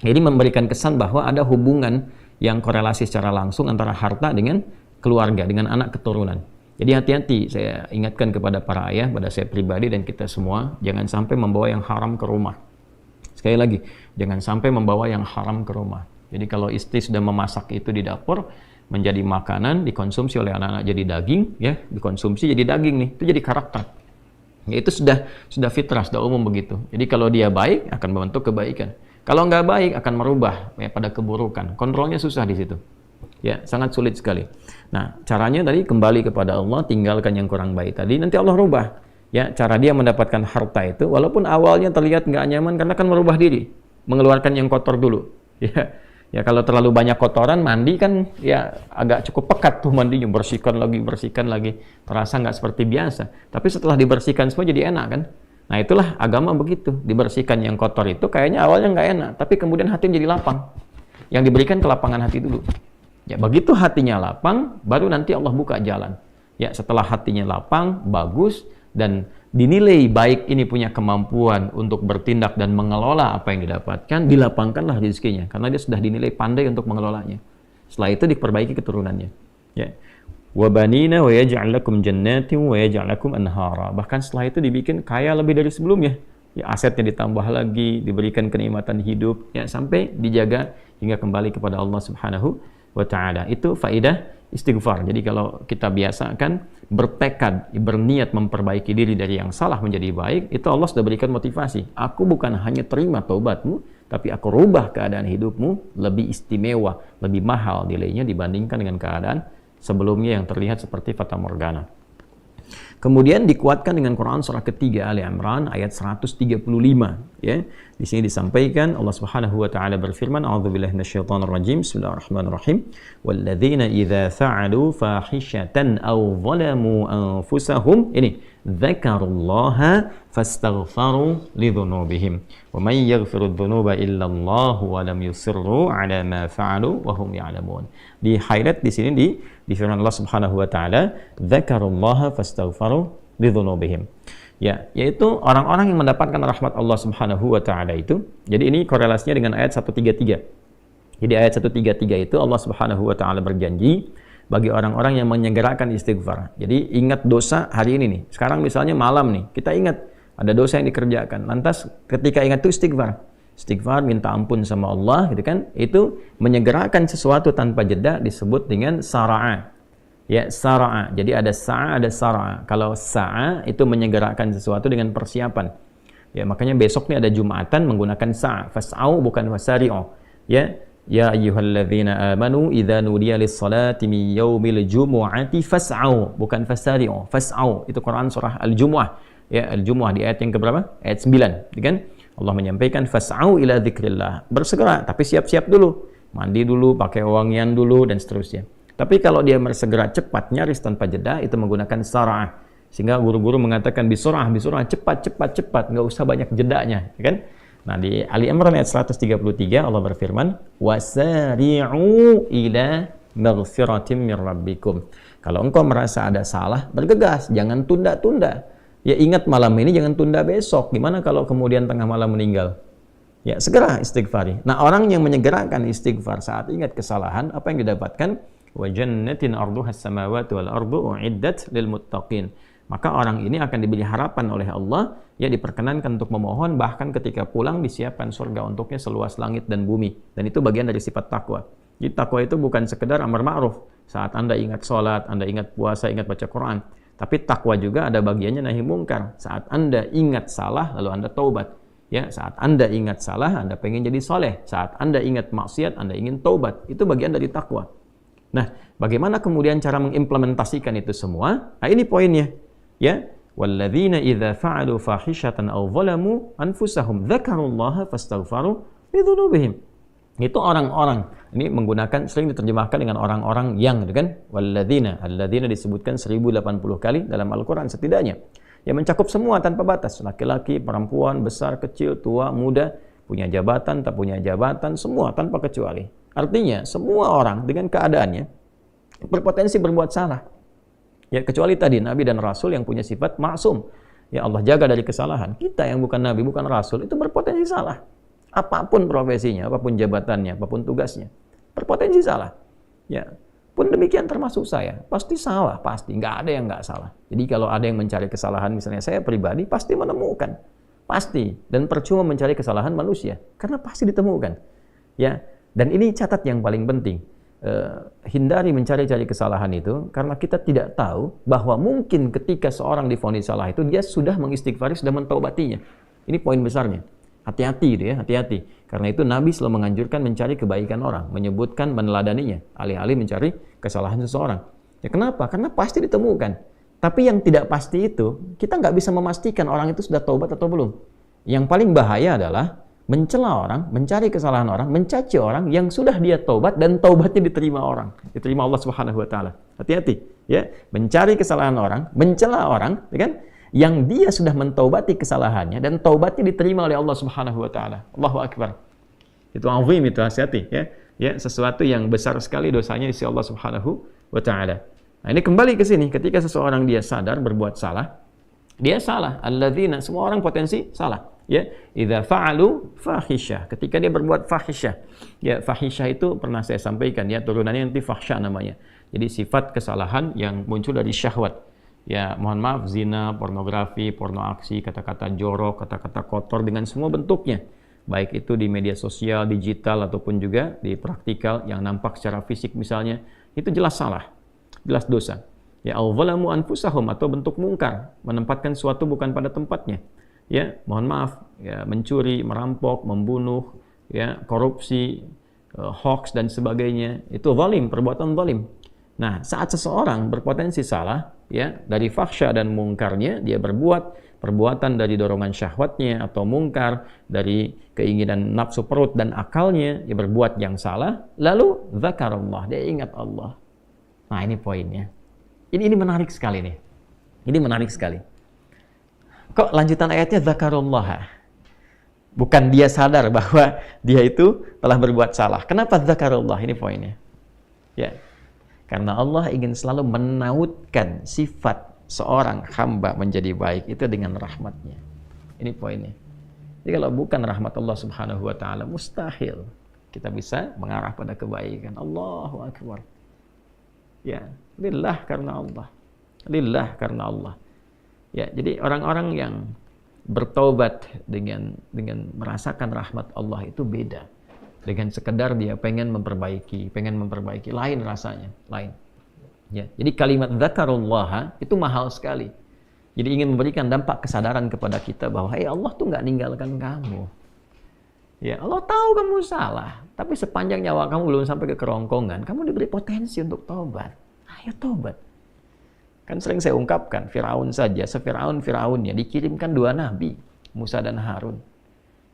Jadi memberikan kesan bahwa ada hubungan yang korelasi secara langsung antara harta dengan keluarga, dengan anak keturunan. Jadi hati-hati, saya ingatkan kepada para ayah, pada saya pribadi dan kita semua, jangan sampai membawa yang haram ke rumah. Sekali lagi, jangan sampai membawa yang haram ke rumah. Jadi kalau istri sudah memasak itu di dapur, menjadi makanan, dikonsumsi oleh anak-anak jadi daging, ya, dikonsumsi jadi daging nih, itu jadi karakter. Ya, itu sudah fitrah, sudah umum begitu. Jadi kalau dia baik, akan membentuk kebaikan. Kalau nggak baik, akan merubah ya, pada keburukan. Kontrolnya susah di situ. Ya, sangat sulit sekali. Nah, caranya tadi kembali kepada Allah, tinggalkan yang kurang baik tadi, nanti Allah rubah. Ya, cara dia mendapatkan harta itu, walaupun awalnya terlihat nggak nyaman, karena kan merubah diri, mengeluarkan yang kotor dulu. Ya, kalau terlalu banyak kotoran, mandi kan ya agak cukup pekat tuh mandinya, bersihkan lagi, terasa nggak seperti biasa. Tapi setelah dibersihkan semua jadi enak kan? Nah itulah agama begitu, dibersihkan yang kotor itu kayaknya awalnya nggak enak, tapi kemudian hati menjadi lapang. Yang diberikan kelapangan hati dulu. Ya begitu hatinya lapang, baru nanti Allah buka jalan. Ya setelah hatinya lapang, bagus, dan dinilai baik ini punya kemampuan untuk bertindak dan mengelola apa yang didapatkan, dilapangkanlah rezekinya karena dia sudah dinilai pandai untuk mengelolanya. Setelah itu diperbaiki keturunannya. Ya. Wa banina wa yaj'al lakum jannatin wa yaj'al lakum anhara. Bahkan setelah itu dibikin kaya lebih dari sebelumnya. Ya, asetnya ditambah lagi, diberikan kenikmatan hidup, ya sampai dijaga hingga kembali kepada Allah Subhanahu wa taala. Itu faidah istighfar. Jadi kalau kita biasakan bertekad, berniat memperbaiki diri dari yang salah menjadi baik, itu Allah sudah berikan motivasi. Aku bukan hanya terima taubatmu, tapi aku rubah keadaan hidupmu lebih istimewa, lebih mahal nilainya dibandingkan dengan keadaan sebelumnya yang terlihat seperti fata morgana. Kemudian dikuatkan dengan Quran surah ketiga Ali Imran ayat 135, ya. Di sini disampaikan Allah Subhanahu wa taala berfirman, a'udzubillahi minasyaitonir rajim, bismillahirrahmanirrahim, walladzina idza fa'alu fahishatan aw zalamu anfusahum ini dzakarullaha fastaghfaru lidzunubihim wa may yaghfiru dzunuba illa Allah wa lam yusirru ala ma fa'alu wa hum ya'lamun. Di highlight di sini di firman Allah Subhanahu wa taala, dzakarullaha fastaghfaru lidzunubihim. Ya, yaitu orang-orang yang mendapatkan rahmat Allah Subhanahu wa taala itu. Jadi ini korelasinya dengan ayat 133. Jadi ayat 133 itu Allah Subhanahu wa taala berjanji bagi orang-orang yang menyegerakan istighfar. Jadi ingat dosa hari ini nih. Sekarang misalnya malam nih, kita ingat ada dosa yang dikerjakan. Lantas ketika ingat itu istighfar. Istighfar, minta ampun sama Allah gitu kan. Itu menyegerakan sesuatu tanpa jeda disebut dengan sara'a. Ya, sara'a. Jadi ada sa'a, ada sara'a. Kalau sa'a itu menyegerakan sesuatu dengan persiapan. Ya, makanya besok nih ada Jumatan menggunakan sa'a. Fas'au bukan fasari'u. Ya, ya ayyuhalladzina amanu idza nudiya lis-salati min yaumil jumu'ati fas'au bukan fasari'u. Fas'au itu Quran surah Al-Jumu'ah. Ya, Al-Jumu'ah di ayat yang keberapa? Ayat 9, gitu kan? Allah menyampaikan fas'au ila dzikrillah. Bersegera, tapi siap-siap dulu. Mandi dulu, pakai wangian dulu dan seterusnya. Tapi kalau dia bersegera cepat, nyaris tanpa jeda, itu menggunakan sara'ah. Sehingga guru-guru mengatakan bisurah, cepat, nggak usah banyak jedanya, ya kan? Nah, di Ali Imran ayat 133 Allah berfirman, wasari'u ila maghfiratin mir rabbikum. Kalau engkau merasa ada salah, bergegas, jangan tunda-tunda. Ya ingat malam ini, jangan tunda besok. Gimana kalau kemudian tengah malam meninggal? Ya segera istighfari. Nah, orang yang menyegerakan istighfar saat ingat kesalahan, apa yang didapatkan? Wa jannatin arduha as-samawati wal ardu uiddat lil muttaqin. Maka orang ini akan diberi harapan oleh Allah, ya diperkenankan untuk memohon, bahkan ketika pulang disiapkan surga untuknya seluas langit dan bumi. Dan itu bagian dari sifat takwa. Jadi takwa itu bukan sekedar amar ma'ruf. Saat Anda ingat sholat, Anda ingat puasa, ingat baca Quran. Tapi takwa juga ada bagiannya nahi mungkar. Saat Anda ingat salah, lalu Anda taubat. Ya, saat Anda ingat salah, Anda pengen jadi soleh. Saat Anda ingat maksiat, Anda ingin taubat. Itu bagian dari takwa. Nah, bagaimana kemudian cara mengimplementasikan itu semua? Nah, ini poinnya. Ya, walladzina idza fa'alu fahishatan aw zalamu anfusahum dzakarullaha fastaghfaru lidzunubihim. Itu orang-orang. Ini menggunakan, sering diterjemahkan dengan orang-orang yang, gitu kan? Walladzina, alladzina disebutkan 1080 kali dalam Al-Qur'an setidaknya. Yang mencakup semua tanpa batas, laki-laki, perempuan, besar, kecil, tua, muda, punya jabatan, tak punya jabatan, semua tanpa kecuali. Artinya, semua orang dengan keadaannya berpotensi berbuat salah. Ya, kecuali tadi nabi dan rasul yang punya sifat maksum. Ya, Allah jaga dari kesalahan. Kita yang bukan nabi, bukan rasul, itu berpotensi salah. Apapun profesinya, apapun jabatannya, apapun tugasnya, berpotensi salah. Ya, pun demikian termasuk saya, pasti salah, pasti. Nggak ada yang nggak salah. Jadi kalau ada yang mencari kesalahan, misalnya saya pribadi, pasti menemukan. Pasti. Dan percuma mencari kesalahan manusia, karena pasti ditemukan. Ya, dan ini catat yang paling penting. Hindari mencari-cari kesalahan itu, karena kita tidak tahu bahwa mungkin ketika seorang divonis salah itu, dia sudah mengistighfari, sudah mentaubatinya. Ini poin besarnya. Hati-hati gitu ya, hati-hati. Karena itu Nabi selalu menganjurkan mencari kebaikan orang, menyebutkan, meneladaninya, alih-alih mencari kesalahan seseorang. Ya kenapa? Karena pasti ditemukan. Tapi yang tidak pasti itu, kita nggak bisa memastikan orang itu sudah taubat atau belum. Yang paling bahaya adalah mencela orang, mencari kesalahan orang, mencaci orang yang sudah dia taubat dan taubatnya diterima orang, diterima Allah Subhanahu wa taala. Hati-hati ya, mencari kesalahan orang, mencela orang, ya kan? Yang dia sudah mentaubati kesalahannya dan taubatnya diterima oleh Allah Subhanahu wa taala. Allahu akbar. Itu azim, itu, hati-hati ya. Ya, sesuatu yang besar sekali dosanya di sisi Allah Subhanahu wa taala. Nah, ini kembali ke sini, ketika seseorang dia sadar berbuat salah, dia salah. Alladzina, semua orang potensi salah. Ya, idza fa'alu fahisyah, ketika dia berbuat fahisyah. Ya, fahisyah itu pernah saya sampaikan ya, turunannya nanti fahsya namanya. Jadi sifat kesalahan yang muncul dari syahwat. Ya, mohon maaf, zina, pornografi, porno aksi, kata-kata jorok, kata-kata kotor dengan semua bentuknya. Baik itu di media sosial, digital, ataupun juga di praktikal yang nampak secara fisik misalnya, itu jelas salah, jelas dosa. Ya, al-zalamu anfusahum, atau bentuk mungkar, menempatkan suatu bukan pada tempatnya. Ya, mohon maaf, ya, mencuri, merampok, membunuh, ya, korupsi, hoax dan sebagainya, itu zalim, perbuatan zalim. Nah, saat seseorang berpotensi salah, ya, dari fahsya dan mungkarnya, dia berbuat perbuatan dari dorongan syahwatnya atau mungkar, dari keinginan nafsu perut dan akalnya, dia berbuat yang salah, lalu zakarullah, dia ingat Allah. Nah, ini poinnya. Ini menarik sekali nih. Ini menarik sekali. Kok lanjutan ayatnya zakarullah? Bukan dia sadar bahwa dia itu telah berbuat salah. Kenapa zakarullah? Ini poinnya. Ya. Karena Allah ingin selalu menautkan sifat seorang hamba menjadi baik itu dengan rahmatnya. Ini poinnya. Jadi kalau bukan rahmat Allah Subhanahu wa taala, mustahil kita bisa mengarah pada kebaikan. Allahu akbar. Ya, lillah karena Allah. Lillah karena Allah. Ya, jadi orang-orang yang bertaubat dengan merasakan rahmat Allah itu beda. Dengan sekedar dia pengen memperbaiki, lain rasanya, lain. Ya, jadi kalimat zakarullah itu mahal sekali. Jadi ingin memberikan dampak kesadaran kepada kita bahwa Allah tuh nggak ninggalkan kamu. Ya, Allah tahu kamu salah, tapi sepanjang nyawa kamu belum sampai ke kerongkongan, kamu diberi potensi untuk taubat. Ayo taubat. Kan sering saya ungkapkan, Firaun saja, Firaunnya dikirimkan 2 nabi, Musa dan Harun.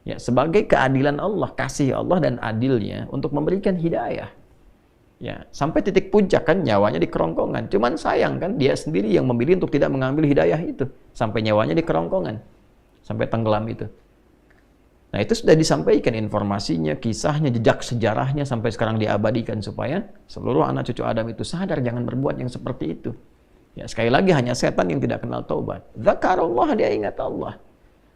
Ya, sebagai keadilan Allah, kasih Allah dan adilnya untuk memberikan hidayah. Ya, sampai titik puncak kan nyawanya di kerongkongan. Cuman sayang kan dia sendiri yang memilih untuk tidak mengambil hidayah itu. Sampai nyawanya di kerongkongan. Sampai tenggelam itu. Nah, itu sudah disampaikan informasinya, kisahnya, jejak sejarahnya sampai sekarang diabadikan supaya seluruh anak cucu Adam itu sadar jangan berbuat yang seperti itu. Ya, sekali lagi hanya setan yang tidak kenal taubat. Zakarullah, dia ingat Allah.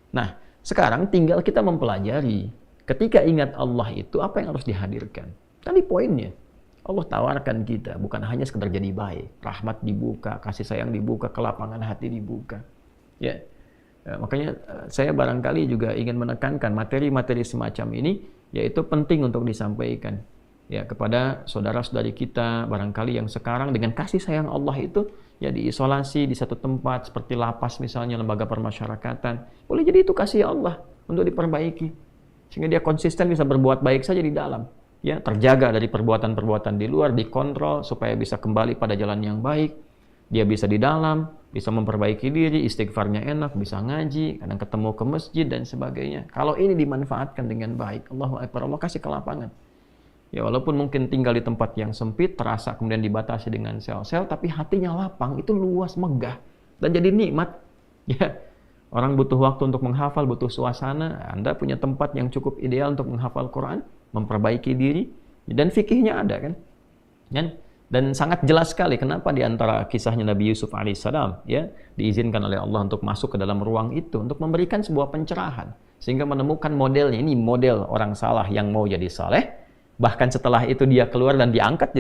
Nah, sekarang tinggal kita mempelajari ketika ingat Allah itu apa yang harus dihadirkan. Tadi poinnya, Allah tawarkan kita bukan hanya sekedar jadi baik, rahmat dibuka, kasih sayang dibuka, kelapangan hati dibuka. Ya, makanya saya barangkali juga ingin menekankan materi-materi semacam ini, yaitu penting untuk disampaikan ya kepada saudara-saudari kita barangkali yang sekarang dengan kasih sayang Allah itu ya diisolasi di satu tempat seperti lapas misalnya, lembaga permasyarakatan. Boleh jadi itu kasih Allah untuk diperbaiki sehingga dia konsisten bisa berbuat baik saja di dalam, ya, terjaga dari perbuatan-perbuatan di luar, dikontrol supaya bisa kembali pada jalan yang baik. Dia bisa di dalam bisa memperbaiki diri, istighfarnya enak, bisa ngaji, kadang ketemu ke masjid dan sebagainya. Kalau ini dimanfaatkan dengan baik, Allahu Akbar, Allah kasih kelapangan. Ya walaupun mungkin tinggal di tempat yang sempit, terasa kemudian dibatasi dengan sel-sel, tapi hatinya lapang, itu luas, megah, dan jadi nikmat. Ya, orang butuh waktu untuk menghafal, butuh suasana. Anda punya tempat yang cukup ideal untuk menghafal Quran, memperbaiki diri, dan fikihnya ada kan? Dan sangat jelas sekali kenapa di antara kisahnya Nabi Yusuf alaihissalam ya diizinkan oleh Allah untuk masuk ke dalam ruang itu untuk memberikan sebuah pencerahan sehingga menemukan modelnya. Ini model orang saleh yang mau jadi saleh, bahkan setelah itu dia keluar dan diangkat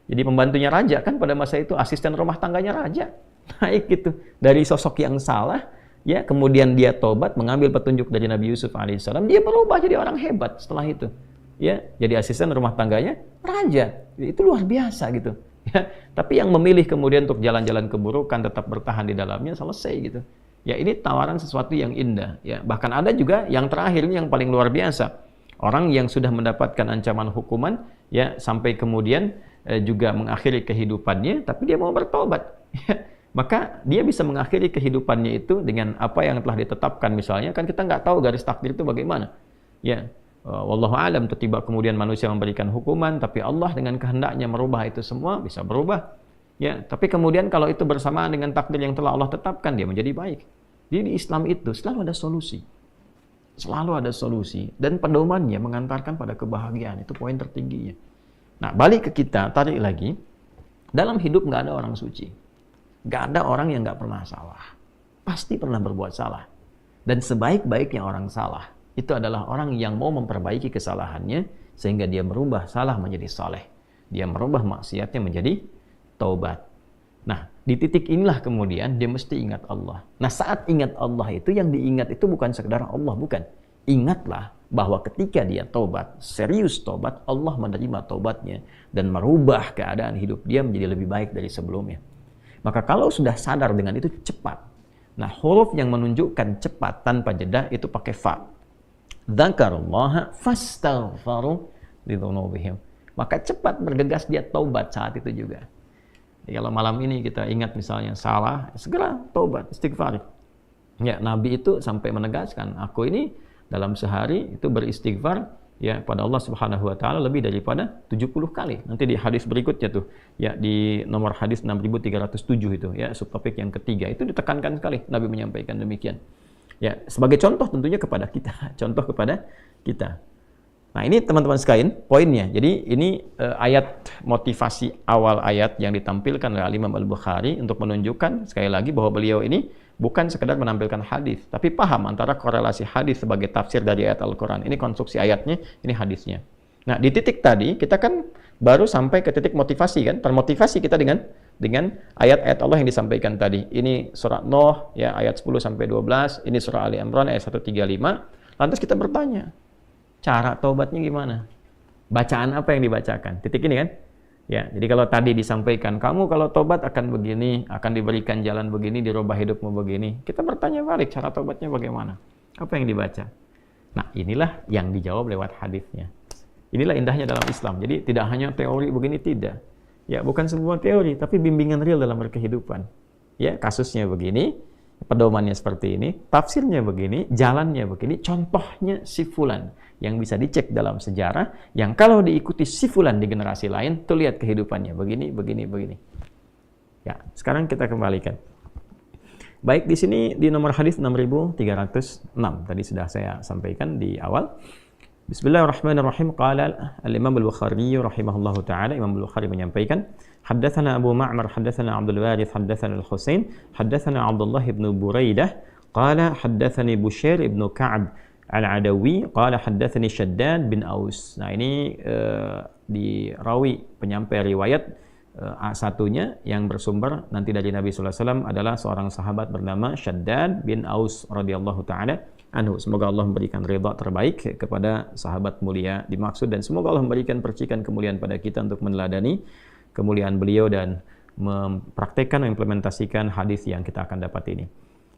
jadi pembantunya raja kan, pada masa itu asisten rumah tangganya raja. Naik gitu dari sosok yang salah ya, kemudian dia tobat mengambil petunjuk dari Nabi Yusuf alaihissalam, dia berubah jadi orang hebat setelah itu. Ya, jadi asisten rumah tangganya raja. Itu luar biasa gitu. Ya, tapi yang memilih kemudian untuk jalan-jalan keburukan, tetap bertahan di dalamnya, selesai gitu. Ya, ini tawaran sesuatu yang indah. Ya, bahkan ada juga yang terakhir ini yang paling luar biasa. Orang yang sudah mendapatkan ancaman hukuman, ya sampai kemudian juga mengakhiri kehidupannya, tapi dia mau bertobat. Ya, maka dia bisa mengakhiri kehidupannya itu dengan apa yang telah ditetapkan misalnya. Kan kita nggak tahu garis takdir itu bagaimana. Ya. Wallahu alam, tiba kemudian manusia memberikan hukuman, tapi Allah dengan kehendaknya merubah itu semua, bisa berubah. Ya, tapi kemudian kalau itu bersamaan dengan takdir yang telah Allah tetapkan, dia menjadi baik. Jadi di Islam itu selalu ada solusi. Selalu ada solusi dan pedomannya mengantarkan pada kebahagiaan. Itu poin tertingginya. Nah, balik ke kita, tarik lagi. Dalam hidup nggak ada orang suci. Nggak ada orang yang nggak pernah salah. Pasti pernah berbuat salah. Dan sebaik-baiknya orang salah itu adalah orang yang mau memperbaiki kesalahannya sehingga dia merubah salah menjadi saleh. Dia merubah maksiatnya menjadi taubat. Nah, di titik inilah kemudian dia mesti ingat Allah. Nah, saat ingat Allah itu yang diingat itu bukan sekedar Allah, bukan. Ingatlah bahwa ketika dia taubat, serius taubat, Allah menerima taubatnya dan merubah keadaan hidup dia menjadi lebih baik dari sebelumnya. Maka kalau sudah sadar dengan itu, cepat. Nah, huruf yang menunjukkan cepat tanpa jeda itu pakai fa. Dzakarullaha fastaghfaru lidzunubihim. Maka cepat bergegas dia taubat saat itu juga. Jadi kalau malam ini kita ingat misalnya salah, segera taubat, istighfar. Ya, Nabi itu sampai menegaskan, aku ini dalam sehari itu beristighfar ya pada Allah Subhanahu wa taala lebih daripada 70 kali. Nanti di hadis berikutnya tuh, ya di nomor hadis 6307 itu ya, subtopik yang ketiga itu ditekankan sekali Nabi menyampaikan demikian. Ya, sebagai contoh tentunya kepada kita, contoh kepada kita. Nah, ini teman-teman sekalian poinnya. Jadi ini ayat motivasi awal ayat yang ditampilkan oleh Imam Al-Bukhari untuk menunjukkan sekali lagi bahwa beliau ini bukan sekedar menampilkan hadis, tapi paham antara korelasi hadis sebagai tafsir dari ayat Al-Quran. Ini konstruksi ayatnya, ini hadisnya. Nah, di titik tadi kita kan baru sampai ke titik motivasi kan, termotivasi kita dengan ayat-ayat Allah yang disampaikan tadi. Ini surah Nuh ya ayat 10 sampai 12, ini surah Ali Imran ayat 135. Lantas kita bertanya, cara taubatnya gimana? Bacaan apa yang dibacakan? Titik ini kan? Ya, jadi kalau tadi disampaikan kamu kalau taubat akan begini, akan diberikan jalan begini, dirubah hidupmu begini. Kita bertanya balik, cara taubatnya bagaimana? Apa yang dibaca? Nah, inilah yang dijawab lewat hadisnya. Inilah indahnya dalam Islam. Jadi tidak hanya teori begini, tidak. Ya, bukan sebuah teori, tapi bimbingan real dalam berkehidupan. Ya, kasusnya begini, pedomannya seperti ini, tafsirnya begini, jalannya begini, contohnya si fulan yang bisa dicek dalam sejarah, yang kalau diikuti si fulan di generasi lain, tuh lihat kehidupannya begini, begini, begini. Ya, sekarang kita kembalikan. Baik, di sini di nomor hadis 6306, tadi sudah saya sampaikan di awal. Bismillahirrahmanirrahim. Qala al-Imam Al-Bukhari rahimahullahu taala, Imam Al-Bukhari menyampaikan, haddatsana Abu Ma'mar haddatsana Abdul Warith haddatsana Al-Husain haddatsana Abdullah ibn Buraidah qala haddatsani Bushair ibn Ka'ab Al-Adawi qala haddatsani Shaddad bin Aus. Nah, ini di rawi penyampai riwayat satunya yang bersumber nanti dari Nabi sallallahu alaihi wasallam adalah seorang sahabat bernama Shaddad bin Aus radhiyallahu taala anhu. Semoga Allah memberikan ridha terbaik kepada sahabat mulia dimaksud, dan semoga Allah memberikan percikan kemuliaan pada kita untuk meneladani kemuliaan beliau dan mempraktekkan, mengimplementasikan hadis yang kita akan dapat ini.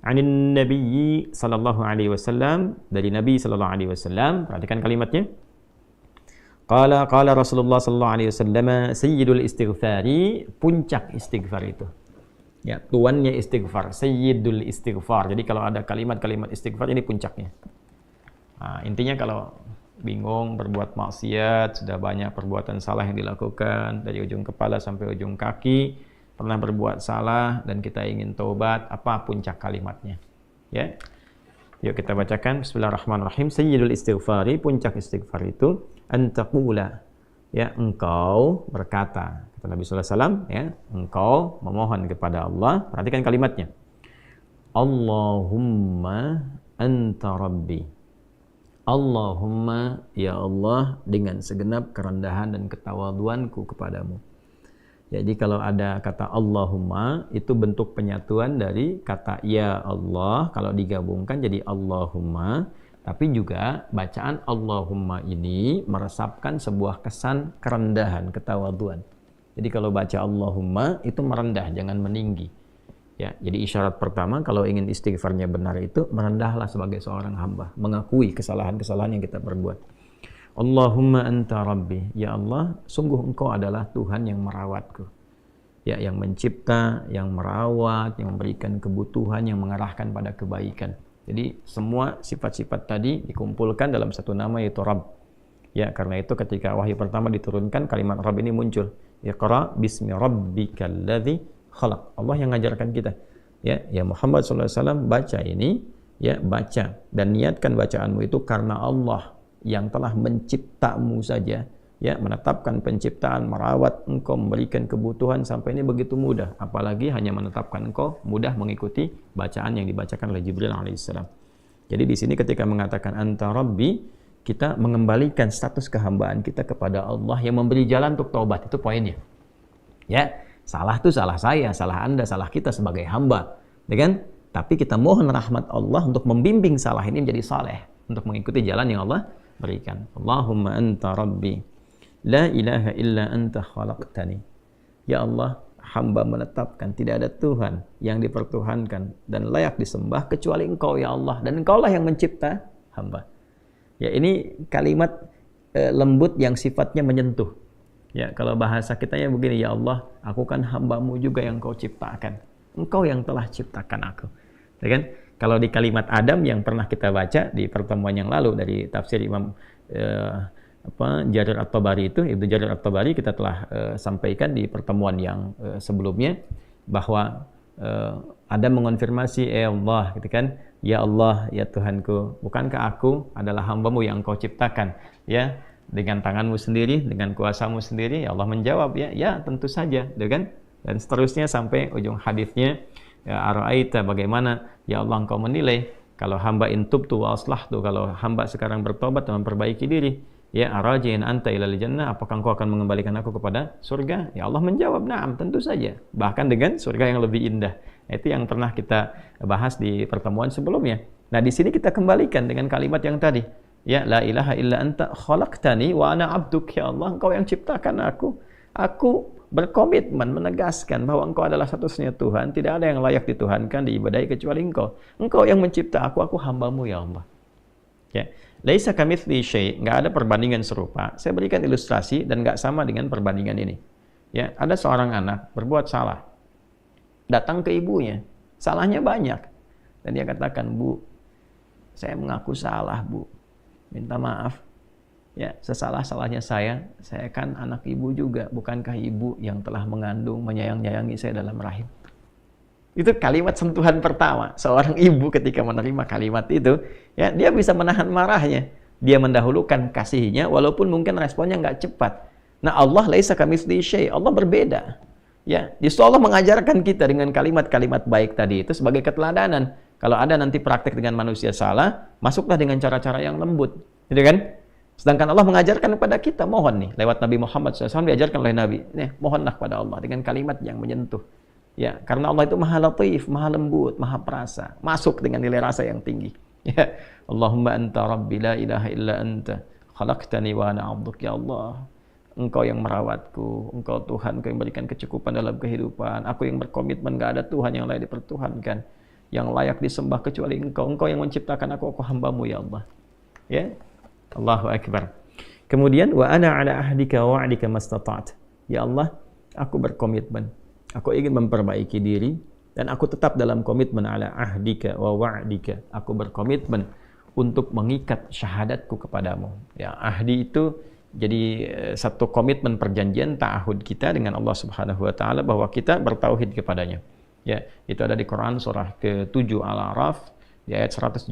Anin Nabi sallallahu alaihi wasallam, dari Nabi sallallahu alaihi wasallam, perhatikan kalimatnya. Qala Rasulullah sallallahu alaihi wasallam, sayyidul istighfari, puncak istighfar itu. Ya, tuannya istighfar, sayyidul istighfar. Jadi kalau ada kalimat-kalimat istighfar ini puncaknya. Nah, intinya kalau bingung berbuat maksiat, sudah banyak perbuatan salah yang dilakukan dari ujung kepala sampai ujung kaki, pernah berbuat salah dan kita ingin taubat, apa puncak kalimatnya? Ya. Yuk kita bacakan bismillahirrahmanirrahim. Sayyidul istighfari, puncak istighfar itu antaqula, ya, engkau berkata, kata Nabi sallallahu alaihi wasallam, ya, engkau memohon kepada Allah. Perhatikan kalimatnya. Allahumma anta rabbi. Allahumma, ya Allah, dengan segenap kerendahan dan ketawaduanku kepadamu. Jadi kalau ada kata Allahumma, itu bentuk penyatuan dari kata ya Allah, kalau digabungkan jadi Allahumma. Tapi juga bacaan Allahumma ini meresapkan sebuah kesan kerendahan, ketawaduan. Jadi kalau baca Allahumma itu merendah, jangan meninggi. Ya, jadi isyarat pertama kalau ingin istighfarnya benar itu merendahlah sebagai seorang hamba, mengakui kesalahan-kesalahan yang kita perbuat. Allahumma anta rabbi, ya Allah, sungguh engkau adalah Tuhan yang merawatku. Ya, yang mencipta, yang merawat, yang memberikan kebutuhan, yang mengarahkan pada kebaikan. Jadi semua sifat-sifat tadi dikumpulkan dalam satu nama, yaitu Rabb. Ya, karena itu ketika wahyu pertama diturunkan, kalimat Rabb ini muncul. Iqra bismi rabbikal ladzi khalaq. Allah yang ngajarkan kita. Ya Muhammad sallallahu alaihi wasallam, baca ini, ya, baca dan niatkan bacaanmu itu karena Allah yang telah menciptamu saja, ya, menetapkan penciptaan, merawat engkau, memberikan kebutuhan sampai ini begitu mudah, apalagi hanya menetapkan engkau mudah mengikuti bacaan yang dibacakan oleh Jibril alaihissalam. Jadi di sini ketika mengatakan anta rabbi, kita mengembalikan status kehambaan kita kepada Allah yang memberi jalan untuk taubat. Itu poinnya. Ya, salah itu salah saya, salah Anda, salah kita sebagai hamba, ya kan? Tapi kita mohon rahmat Allah untuk membimbing salah ini menjadi saleh, untuk mengikuti jalan yang Allah berikan. Allahumma anta rabbi, la ilaha illa anta khalaqtani. Ya Allah, hamba menetapkan tidak ada Tuhan yang dipertuhankan dan layak disembah kecuali Engkau, ya Allah, dan Engkaulah yang mencipta hamba. Ya, ini kalimat lembut yang sifatnya menyentuh. Ya, kalau bahasa kitanya begini, ya Allah, aku kan hambamu juga yang Kau ciptakan. Engkau yang telah ciptakan aku. Ya kan? Kalau di kalimat Adam yang pernah kita baca di pertemuan yang lalu dari tafsir Imam Jarir At-Tabari itu, Ibnu Jarir At-Tabari, kita telah sampaikan di pertemuan yang sebelumnya bahwa Adam mengonfirmasi, Allah, gitu kan, ya Allah, ya Tuhanku, bukankah aku adalah hambamu yang Kau ciptakan, ya, dengan tanganmu sendiri, dengan kuasamu sendiri? Ya Allah menjawab, ya tentu saja, gitu kan, dan seterusnya sampai ujung hadisnya, ya ara'aita, bagaimana ya Allah Engkau menilai kalau hamba intubtu wa aslahtu, kalau hamba sekarang bertobat dan memperbaiki diri, ya arajin anta ilal jannah, apakah Engkau akan mengembalikan aku kepada surga? Ya Allah menjawab, na'am, tentu saja, bahkan dengan surga yang lebih indah. Itu yang pernah kita bahas di pertemuan sebelumnya. Nah, di sini kita kembalikan dengan kalimat yang tadi, ya la ilaha illa anta khalaqtani wa ana abduk, ya Allah, Engkau yang ciptakan aku. Aku berkomitmen menegaskan bahwa Engkau adalah satu-satunya Tuhan, tidak ada yang layak dituhankan, diibadahi kecuali Engkau. Engkau yang mencipta aku hambamu, ya Allah. Ya, laisa kamitsli syai', enggak ada perbandingan serupa. Saya berikan ilustrasi dan enggak sama dengan perbandingan ini. Ya, ada seorang anak berbuat salah, datang ke ibunya, salahnya banyak, dan dia katakan, Bu, saya mengaku salah, Bu, minta maaf. Ya, sesalah-salahnya saya kan anak ibu juga, bukankah ibu yang telah mengandung, menyayang-nyayangi saya dalam rahim? Itu kalimat sentuhan pertama. Seorang ibu ketika menerima kalimat itu, ya, dia bisa menahan marahnya. Dia mendahulukan kasihnya, walaupun mungkin responnya nggak cepat. Nah, Allah laisa kamitslihi syai', Allah berbeda. Ya, justru Allah mengajarkan kita dengan kalimat-kalimat baik tadi itu sebagai keteladanan. Kalau ada nanti praktek dengan manusia salah, masuklah dengan cara-cara yang lembut, gitu kan? Sedangkan Allah mengajarkan kepada kita, mohon nih, lewat Nabi Muhammad SAW diajarkan oleh Nabi, nih, mohonlah kepada Allah dengan kalimat yang menyentuh. Ya, karena Allah itu maha latif, maha lembut, maha perasa, masuk dengan nilai rasa yang tinggi. Ya, Allahumma anta rabbi la ilaha illa anta khalaqtani wa ana 'abduk, ya Allah, Engkau yang merawatku, Engkau Tuhan, Engkau yang berikan kecukupan dalam kehidupan. Aku yang berkomitmen gak ada Tuhan yang layak dipertuhankan, yang layak disembah kecuali Engkau. Engkau yang menciptakan aku hambamu, ya Allah. Ya, Allahu Akbar. Kemudian wa ana ala ahdika wa wa'dika mastata'at. Ya Allah, aku berkomitmen. Aku ingin memperbaiki diri Dan aku tetap dalam komitmen ala ahdika wa wa'dika. Aku berkomitmen untuk mengikat syahadatku kepadamu. Ya, ahdi itu jadi satu komitmen perjanjian ta'ahud kita dengan Allah Subhanahu wa taala bahwa kita bertauhid kepadanya. Ya, itu ada di Quran surah ke-7 Al-A'raf di ayat 172.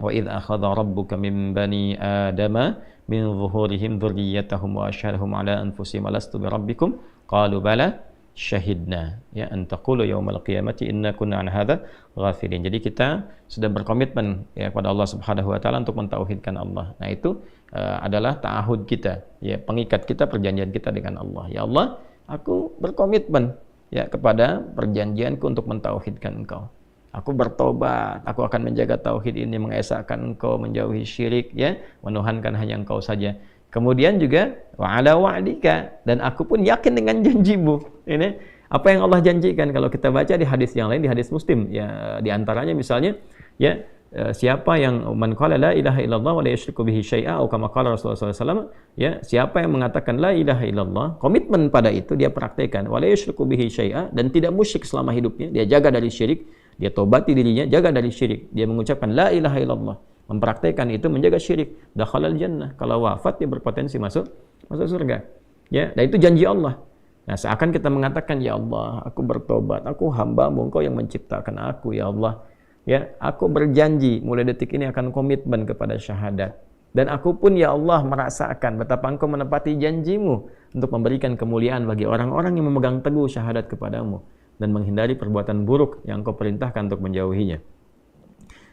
Wa idz akhadha rabbuka min bani adama min zuhurihim dzurriyyatahum wa asyhadahum ala anfusihim alastu bi rabbikum qalu bala syahidna ya an taqulu yaumal qiyamati inna kunna an hadza ghafilin. Jadi kita sudah berkomitmen ya kepada Allah Subhanahu wa taala untuk mentauhidkan Allah. Nah, itu adalah ta'ahud kita, ya pengikat kita, perjanjian kita dengan Allah. Ya Allah, aku berkomitmen ya kepada perjanjianku untuk mentauhidkan Engkau. Aku bertobat, aku akan menjaga tauhid ini, mengesahkan Engkau, menjauhi syirik ya, menuhankan hanya Engkau saja. Kemudian juga wa ala wa'dika, dan aku pun yakin dengan janjimu. Ini apa yang Allah janjikan kalau kita baca di hadis yang lain, di hadis Muslim ya, di antaranya misalnya ya siapa yang man qala la ilaha illallah wa la yusyriku bihi syai'a atau kama qala Rasulullah sallallahu alaihi wasallam ya, siapa yang mengatakan la ilaha illallah, komitmen pada itu dia praktekkan, wa la yusyriku bihi syai'a, dan tidak musyrik selama hidupnya, dia jaga dari syirik, dia tobati dirinya, jaga dari syirik, dia mengucapkan la ilaha illallah, mempraktekkan itu, menjaga syirik, dakhalal jannah, kalau wafat dia berpotensi masuk surga. Ya, dan itu janji Allah. Nah, seakan kita mengatakan, ya Allah, aku bertobat, aku hamba-Mu, Engkau yang menciptakan aku, ya Allah. Ya, aku berjanji mulai detik ini akan komitmen kepada syahadat. Dan aku pun ya Allah merasakan betapa Engkau menepati janji-Mu untuk memberikan kemuliaan bagi orang-orang yang memegang teguh syahadat kepadamu dan menghindari perbuatan buruk yang Engkau perintahkan untuk menjauhinya.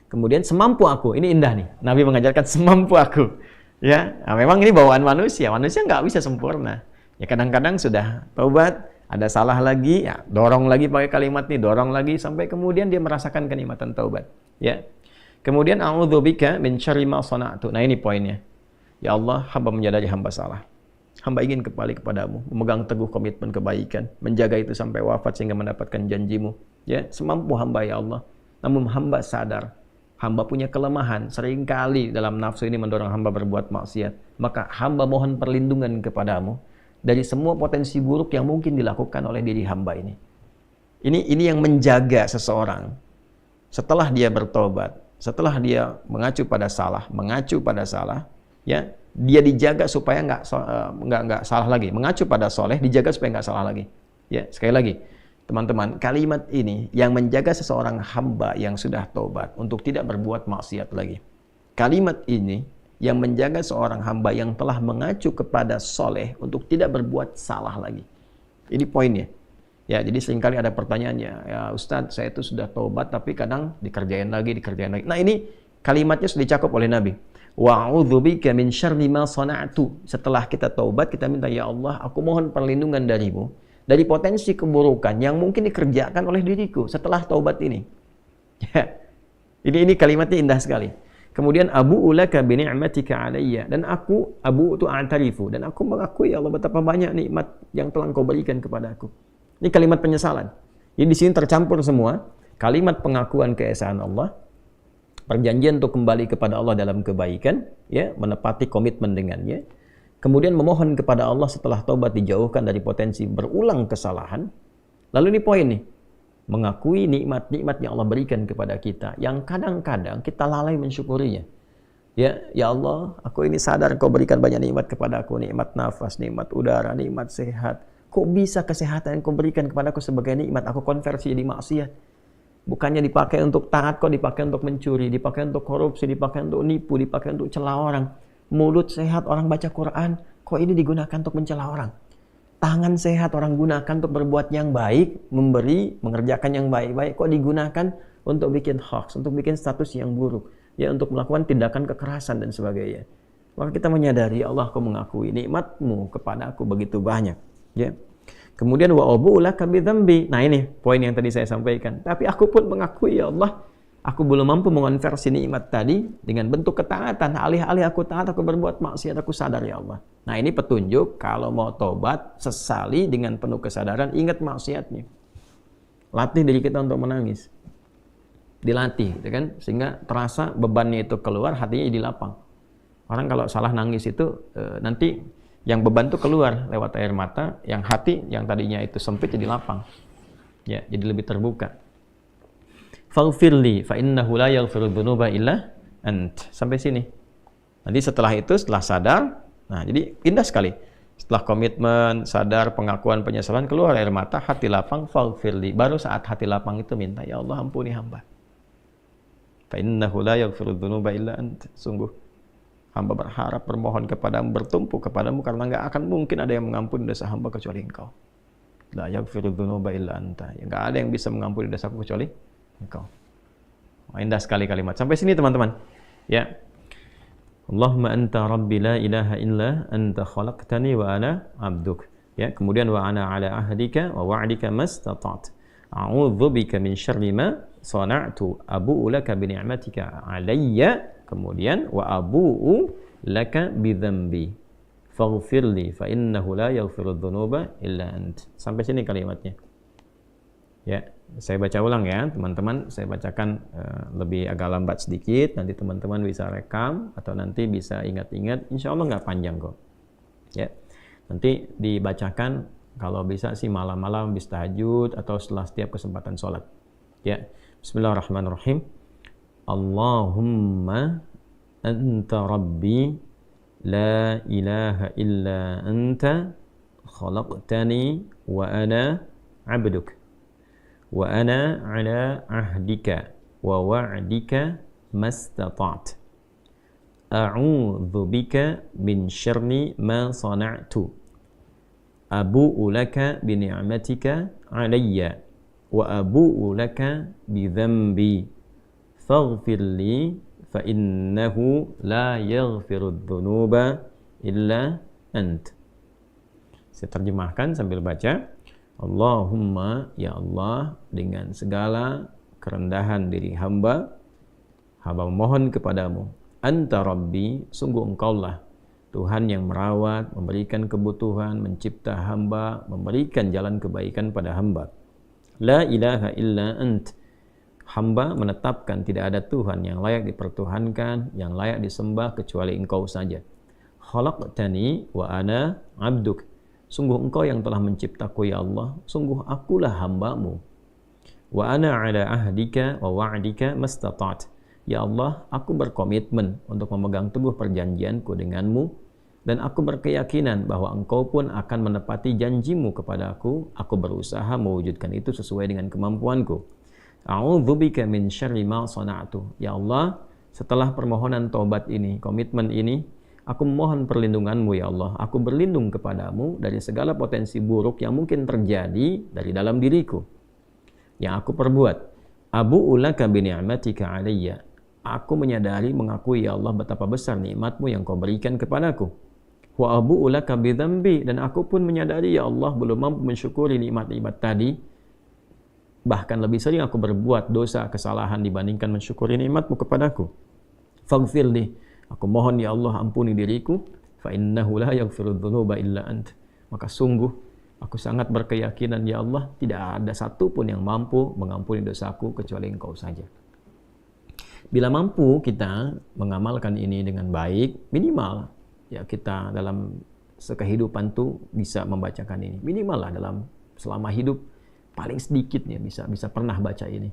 Kemudian semampu aku, ini indah nih. Nabi mengajarkan semampu aku. Ya, nah, memang ini bawaan manusia. Manusia nggak bisa sempurna. Ya kadang-kadang sudah taubat, ada salah lagi, ya dorong lagi pakai kalimat ini, dorong lagi sampai kemudian dia merasakan kenikmatan taubat. Ya. Kemudian a'udzubika min syarri ma sana'tu. Nah, ini poinnya. Ya Allah, hamba menyadari hamba salah. Hamba ingin kembali kepadamu, memegang teguh komitmen kebaikan, menjaga itu sampai wafat sehingga mendapatkan janjimu. Ya, semampu hamba ya Allah. Namun hamba sadar, hamba punya kelemahan, seringkali dalam nafsu ini mendorong hamba berbuat maksiat. Maka hamba mohon perlindungan kepadamu dari semua potensi buruk yang mungkin dilakukan oleh diri hamba ini. Ini yang menjaga seseorang setelah dia bertobat, setelah dia mengacu pada salah, ya dia dijaga supaya nggak salah lagi, mengacu pada soleh, dijaga supaya nggak salah lagi. Ya, sekali lagi, teman-teman, kalimat ini yang menjaga seseorang hamba yang sudah tobat untuk tidak berbuat maksiat lagi. Kalimat ini yang menjaga seorang hamba yang telah mengacu kepada soleh untuk tidak berbuat salah lagi. Ini poinnya. Ya, jadi seringkali ada pertanyaannya, ya Ustadz, saya itu sudah tobat tapi kadang dikerjain lagi. Nah, ini kalimatnya sudah dicakup oleh Nabi. Wa'udzubika min syarri ma sana'tu. Setelah kita tobat, kita minta, ya Allah, aku mohon perlindungan darimu dari potensi keburukan yang mungkin dikerjakan oleh diriku setelah taubat ini. Ya. Ini kalimatnya indah sekali. Kemudian abu'u laka bi ni'matika 'alayya, dan aku abu itu a'tarifu, dan aku mengakui ya Allah betapa banyak nikmat yang telah Engkau berikan kepadaku. Ini kalimat penyesalan. Jadi di sini tercampur semua kalimat pengakuan keesaan Allah, perjanjian untuk kembali kepada Allah dalam kebaikan, ya, menepati komitmen dengannya. Kemudian memohon kepada Allah setelah taubat dijauhkan dari potensi berulang kesalahan. Lalu ini poin nih, mengakui nikmat-nikmat yang Allah berikan kepada kita yang kadang-kadang kita lalai mensyukurinya. Ya Allah, aku ini sadar Engkau berikan banyak nikmat kepada aku, nikmat nafas, nikmat udara, nikmat sehat. Kok bisa kesehatan yang Kau berikan kepada aku sebagai nikmat aku konversi jadi maksiat? Bukannya dipakai untuk taat, kok dipakai untuk mencuri, dipakai untuk korupsi, dipakai untuk nipu, dipakai untuk celah orang. Mulut sehat orang baca Quran, kok ini digunakan untuk mencela orang? Tangan sehat orang gunakan untuk berbuat yang baik, memberi, mengerjakan yang baik-baik, kok digunakan untuk bikin hoax, untuk bikin status yang buruk, ya, untuk melakukan tindakan kekerasan dan sebagainya. Maka kita menyadari, Allah, Kau mengakui nikmat-Mu kepada aku begitu banyak, ya. Kemudian wa abu'u laka bidzambi. Nah, ini poin yang tadi saya sampaikan. Tapi aku pun mengakui, ya Allah, aku belum mampu mengonversi nikmat tadi dengan bentuk ketaatan. Alih-alih aku taat, aku berbuat maksiat, aku sadar, ya Allah. Nah, ini petunjuk kalau mau tobat, sesali dengan penuh kesadaran, ingat maksiatnya. Latih diri kita untuk menangis. Dilatih, gitu kan? Sehingga terasa bebannya itu keluar, hatinya jadi lapang. Orang kalau salah nangis itu nanti yang beban itu keluar lewat air mata, yang hati yang tadinya itu sempit jadi lapang. Ya, jadi lebih terbuka. Faghfirli fa innahu la yaghfiru dzunuba illa ant. Sampai sini. Nanti setelah itu, setelah sadar, nah jadi indah sekali. Setelah komitmen, sadar, pengakuan, penyesalan, keluar air mata, hati lapang, faghfirli. Baru saat hati lapang itu minta, ya Allah ampuni hamba. Fa innahu la yaghfiru dzunuba illa ant. Sungguh hamba berharap, bermohon kepadamu, bertumpu kepadamu, karena nggak akan mungkin ada yang mengampuni dosa hamba kecuali Engkau. La yaghfiru dzunuba illa anta. Ya, nggak ada yang bisa mengampuni dosaku kecuali Engkau. Indah sekali kalimat. Sampai sini teman-teman. Ya. Allahumma anta rabbi la ilaha illa anta khalaqtani wa ana abduk. Ya, kemudian wa ana ala ahdika wa wa'dika mastata'tu. A'udzu bika min syarri ma sana'tu. Abu'u laka bi ni'matika 'alayya. Kemudian wa abu'u laka bi dzambi. Faghfirli fa innahu la yaghfiru dzunuba illa ant. Sampai sini kalimatnya. Ya, saya baca ulang ya, teman-teman. Saya bacakan lebih agak lambat sedikit. Nanti teman-teman bisa rekam atau nanti bisa ingat-ingat. Insya Allah nggak panjang kok. Ya, nanti dibacakan kalau bisa sih malam-malam habis tahajud atau setelah setiap kesempatan sholat. Ya, Bismillahirrahmanirrahim. Allahumma anta rabbi la ilaha illa anta khalaqtani wa ana abduk. Wa ana ala ahdika wa wa'dika mastata'tu. A'udzu bika min syarri ma sana'tu. Abu'u laka bi ni'matika 'alayya wa abu'u laka bi dzambi. Faghfir li fa innahu la yaghfiru dzunuba illa ant. Saya terjemahkan sambil baca. Allahumma, ya Allah, dengan segala kerendahan diri hamba memohon kepadamu. Anta Rabbi, sungguh Engkaulah Tuhan yang merawat, memberikan kebutuhan, mencipta hamba, memberikan jalan kebaikan pada hamba. La ilaha illa ant. Hamba menetapkan tidak ada Tuhan yang layak dipertuhankan, yang layak disembah kecuali Engkau saja. Khalaqtani wa ana abduk. Sungguh Engkau yang telah menciptaku ya Allah, sungguh akulah hambamu. Wa ana ala ahdika wa wa'dika mastata'tu. Ya Allah, aku berkomitmen untuk memegang teguh perjanjianku denganmu, dan aku berkeyakinan bahwa Engkau pun akan menepati janjimu kepadaku. Aku berusaha mewujudkan itu sesuai dengan kemampuanku. A'udzubika min syarri ma sana'tu. Ya Allah, setelah permohonan taubat ini, komitmen ini, aku mohon perlindunganmu ya Allah. Aku berlindung kepadamu dari segala potensi buruk yang mungkin terjadi dari dalam diriku yang aku perbuat. Abu'u laka bi ni'matika 'alayya. Aku menyadari, mengakui ya Allah betapa besar nikmatmu yang Kau berikan kepadaku. Wa abu'u laka bi dzambi. Dan aku pun menyadari ya Allah belum mampu mensyukuri nikmat-nikmat tadi. Bahkan lebih sering aku berbuat dosa, kesalahan dibandingkan mensyukuri nikmatmu kepadaku. Faghfirli. Aku mohon ya Allah ampuni diriku. Fa innahu la yaghfiru dzunuba illa ant. Maka sungguh aku sangat berkeyakinan ya Allah tidak ada satupun yang mampu mengampuni dosaku kecuali Engkau saja. Bila mampu kita mengamalkan ini dengan baik, minimal ya kita dalam sekehidupan tuh bisa membacakan ini. Minimal lah dalam selama hidup paling sedikitnya bisa pernah baca ini.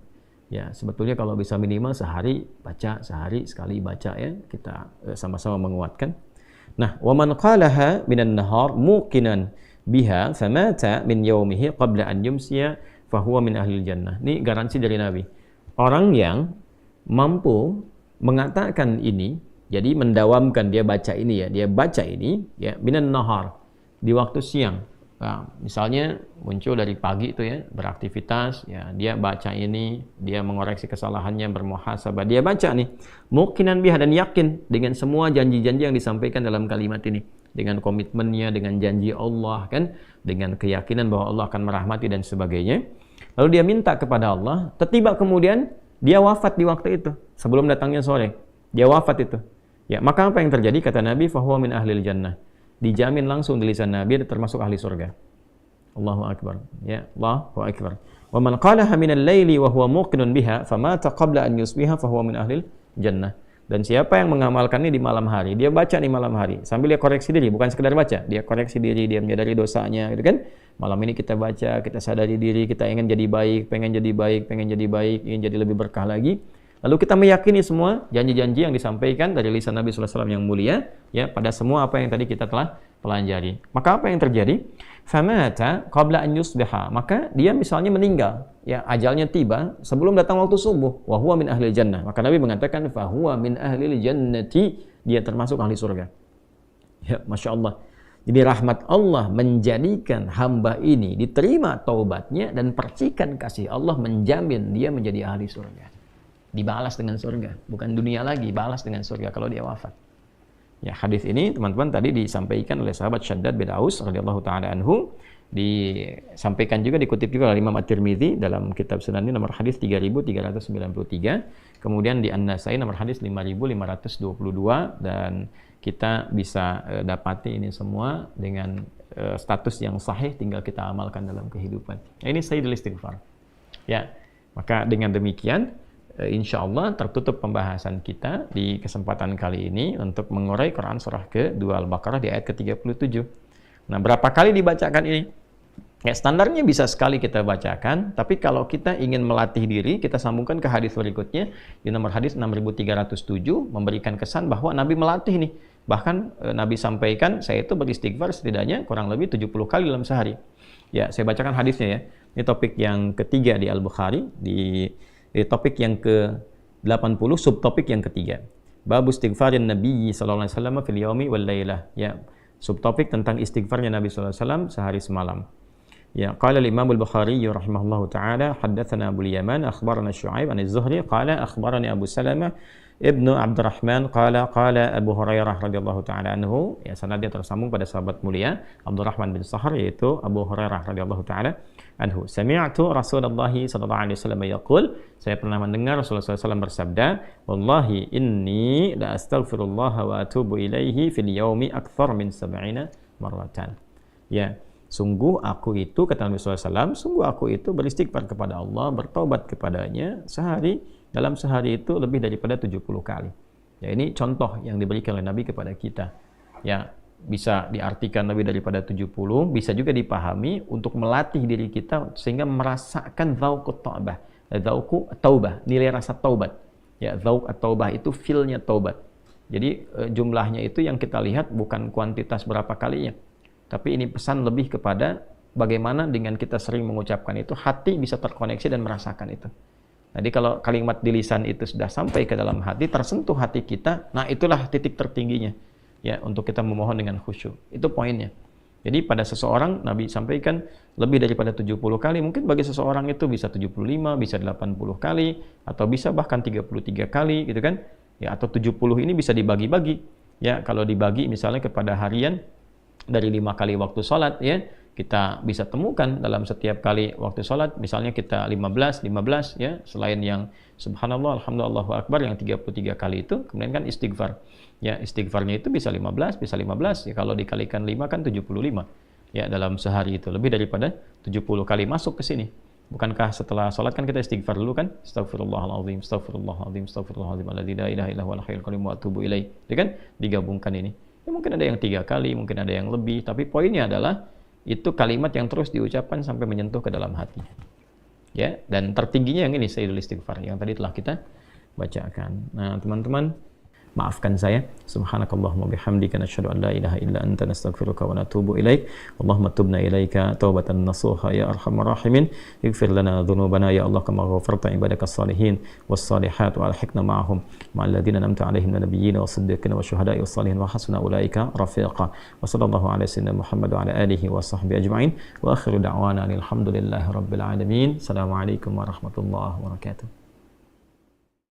Ya, sebetulnya kalau bisa minimal sehari baca, sehari sekali baca ya, kita sama-sama menguatkan. Nah, wa man qalaha minan nahar muqinan biha famata min yaumihi qabla an yumsiya fahuwa min ahlil jannah. Ini garansi dari Nabi. Orang yang mampu mengatakan ini, jadi mendawamkan dia baca ini ya, minan nahar di waktu siang. Nah, misalnya muncul dari pagi itu ya, beraktivitas ya, dia baca ini, dia mengoreksi kesalahannya, bermuhasabah, dia baca nih muqinan biha, dan yakin dengan semua janji-janji yang disampaikan dalam kalimat ini, dengan komitmennya, dengan janji Allah kan, dengan keyakinan bahwa Allah akan merahmati dan sebagainya. Lalu dia minta kepada Allah, tiba kemudian dia wafat di waktu itu, sebelum datangnya sore, dia wafat itu. Ya, maka apa yang terjadi? Kata Nabi, fahuwa min ahlil jannah. Dijamin langsung di lisan Nabi termasuk ahli surga. Allahu akbar. Ya, Allahu akbar. Wa man qalaha min al-laili wa huwa muqinun biha famata qabla an yusbiha fa huwa min ahli jannah. Dan siapa yang mengamalkannya di malam hari, dia baca di malam hari sambil dia koreksi diri, bukan sekedar baca, dia koreksi diri, dia menyadari dosanya, gitu kan? Malam ini kita baca, kita sadari diri, kita ingin jadi baik, pengen jadi baik, ingin jadi lebih berkah lagi. Lalu kita meyakini semua janji-janji yang disampaikan dari lisan Nabi sallallahu alaihi wasallam yang mulia, ya, pada semua apa yang tadi kita telah pelajari. Maka apa yang terjadi? Famata qabla an yusbiha, maka dia misalnya meninggal, ya, ajalnya tiba sebelum datang waktu subuh, wa huwa min ahli jannah. Maka Nabi mengatakan fa huwa min ahli jannati, dia termasuk ahli surga. Ya, Masya Allah. Jadi rahmat Allah menjadikan hamba ini diterima taubatnya, dan percikan kasih Allah menjamin dia menjadi ahli surga. Dibalas dengan surga, bukan dunia lagi, balas dengan surga kalau dia wafat. Ya, hadis ini teman-teman tadi disampaikan oleh sahabat Syaddad bin Aus radhiyallahu taala anhu, disampaikan juga, dikutip juga oleh Imam At-Tirmidzi dalam kitab Sunan ini nomor hadis 3393, kemudian di An-Nasai nomor hadis 5522, dan kita bisa dapati ini semua dengan status yang sahih, tinggal kita amalkan dalam kehidupan. Nah, ini Sayyidul Istighfar. Ya, maka dengan demikian insya Allah tertutup pembahasan kita di kesempatan kali ini untuk mengurai Quran surah ke-2 Al-Baqarah di ayat ke-37. Nah, berapa kali dibacakan ini? Ya, standarnya bisa sekali kita bacakan, tapi kalau kita ingin melatih diri, kita sambungkan ke hadis berikutnya di nomor hadis 6307, memberikan kesan bahwa Nabi melatih nih. Bahkan Nabi sampaikan, saya itu beristighfar setidaknya kurang lebih 70 kali dalam sehari. Ya, saya bacakan hadisnya ya. Ini topik yang ketiga di Al-Bukhari, di topik yang ke-80, subtopik yang ketiga. Bab istighfarin Nabi sallallahu alaihi wasallam fil yaumi wal lailah. Ya, subtopik tentang istighfarnya Nabi sallallahu alaihi wasallam sehari semalam. Ya, qala al-Imam al-Bukhari rahimahullahu taala, haddatsana Abu al-Yaman akhbarana Syu'aib an az-Zuhri qala akhbarani Abu Salamah Ibnu Abdurrahman qala Abu Hurairah radhiyallahu taala anhu. Ya, sanadnya tersambung pada sahabat mulia Abdurrahman bin Sahar, yaitu Abu Hurairah radhiyallahu taala anhu. Sami'tu Rasulullah sallallahu alaihi wasallam yaqul, saya pernah mendengar Rasulullah SAW bersabda, wallahi inni la astaghfirullah wa atubu ilaihi fil yaumi akthar min 70 marratan. Ya, sungguh aku itu, kata Nabi SAW, sungguh aku itu beristighfar kepada Allah, bertaubat kepadanya dalam sehari itu lebih daripada 70 kali. Ya, ini contoh yang diberikan oleh Nabi kepada kita. Ya, bisa diartikan lebih daripada 70, bisa juga dipahami untuk melatih diri kita sehingga merasakan dzauqut taubah. Dzauqu taubah, nilai rasa taubat. Ya, dzauq at-taubah itu feel-nya taubat. Jadi jumlahnya itu yang kita lihat bukan kuantitas berapa kalinya. Tapi ini pesan lebih kepada bagaimana dengan kita sering mengucapkan itu, hati bisa terkoneksi dan merasakan itu. Jadi kalau kalimat di lisan itu sudah sampai ke dalam hati, tersentuh hati kita, nah itulah titik tertingginya. Ya, untuk kita memohon dengan khusyuk. Itu poinnya. Jadi pada seseorang, Nabi sampaikan lebih daripada 70 kali, mungkin bagi seseorang itu bisa 75, bisa 80 kali, atau bisa bahkan 33 kali, gitu kan. Ya, atau 70 ini bisa dibagi-bagi. Ya, kalau dibagi misalnya kepada harian, dari 5 kali waktu sholat, ya, kita bisa temukan dalam setiap kali waktu sholat, misalnya kita 15, ya, selain yang subhanallah, alhamdulillah, Allahu akbar, yang 33 kali itu, kemudian kan istighfar. Ya, istighfarnya itu bisa 15, ya, kalau dikalikan 5 kan 75. Ya, dalam sehari itu lebih daripada 70 kali masuk ke sini. Bukankah setelah sholat kan kita istighfar dulu kan? Astagfirullahaladzim, astagfirullahaladzim, astagfirullahaladzim, alladzi la ilaha illa huwal hayyul qayyum wa atubu ilaih. Ya kan? Digabungkan ini. Ya, mungkin ada yang 3 kali, mungkin ada yang lebih, tapi poinnya adalah itu kalimat yang terus diucapkan sampai menyentuh ke dalam hati. Ya, dan tertingginya yang ini Sayyidul Istighfar yang tadi telah kita bacakan. Nah, teman-teman, maafkan saya. Subhanakallahumma bihamdika nasyhadu an la ilaha illa anta nastaghfiruka wa natubu ilaik. Allahumma tubna ilaika taubatan nasuha ya arhamar rahimin. Ighfir lana dhunubana ya Allah kama ghafarta ibadakas salihin was salihat wa alhiqna ma'ahum ma'al ladzina an'amta 'alaihim minal nabiyyin was siddiqin was syuhada'i was salihin wa hasuna ulaika rafiqa. Wa sallallahu ala sayyidina Muhammad wa ala alihi wa sahbihi ajma'in. Wa akhiru da'wana alhamdulillahi rabbil alamin. Assalamualaikum warahmatullahi wabarakatuh.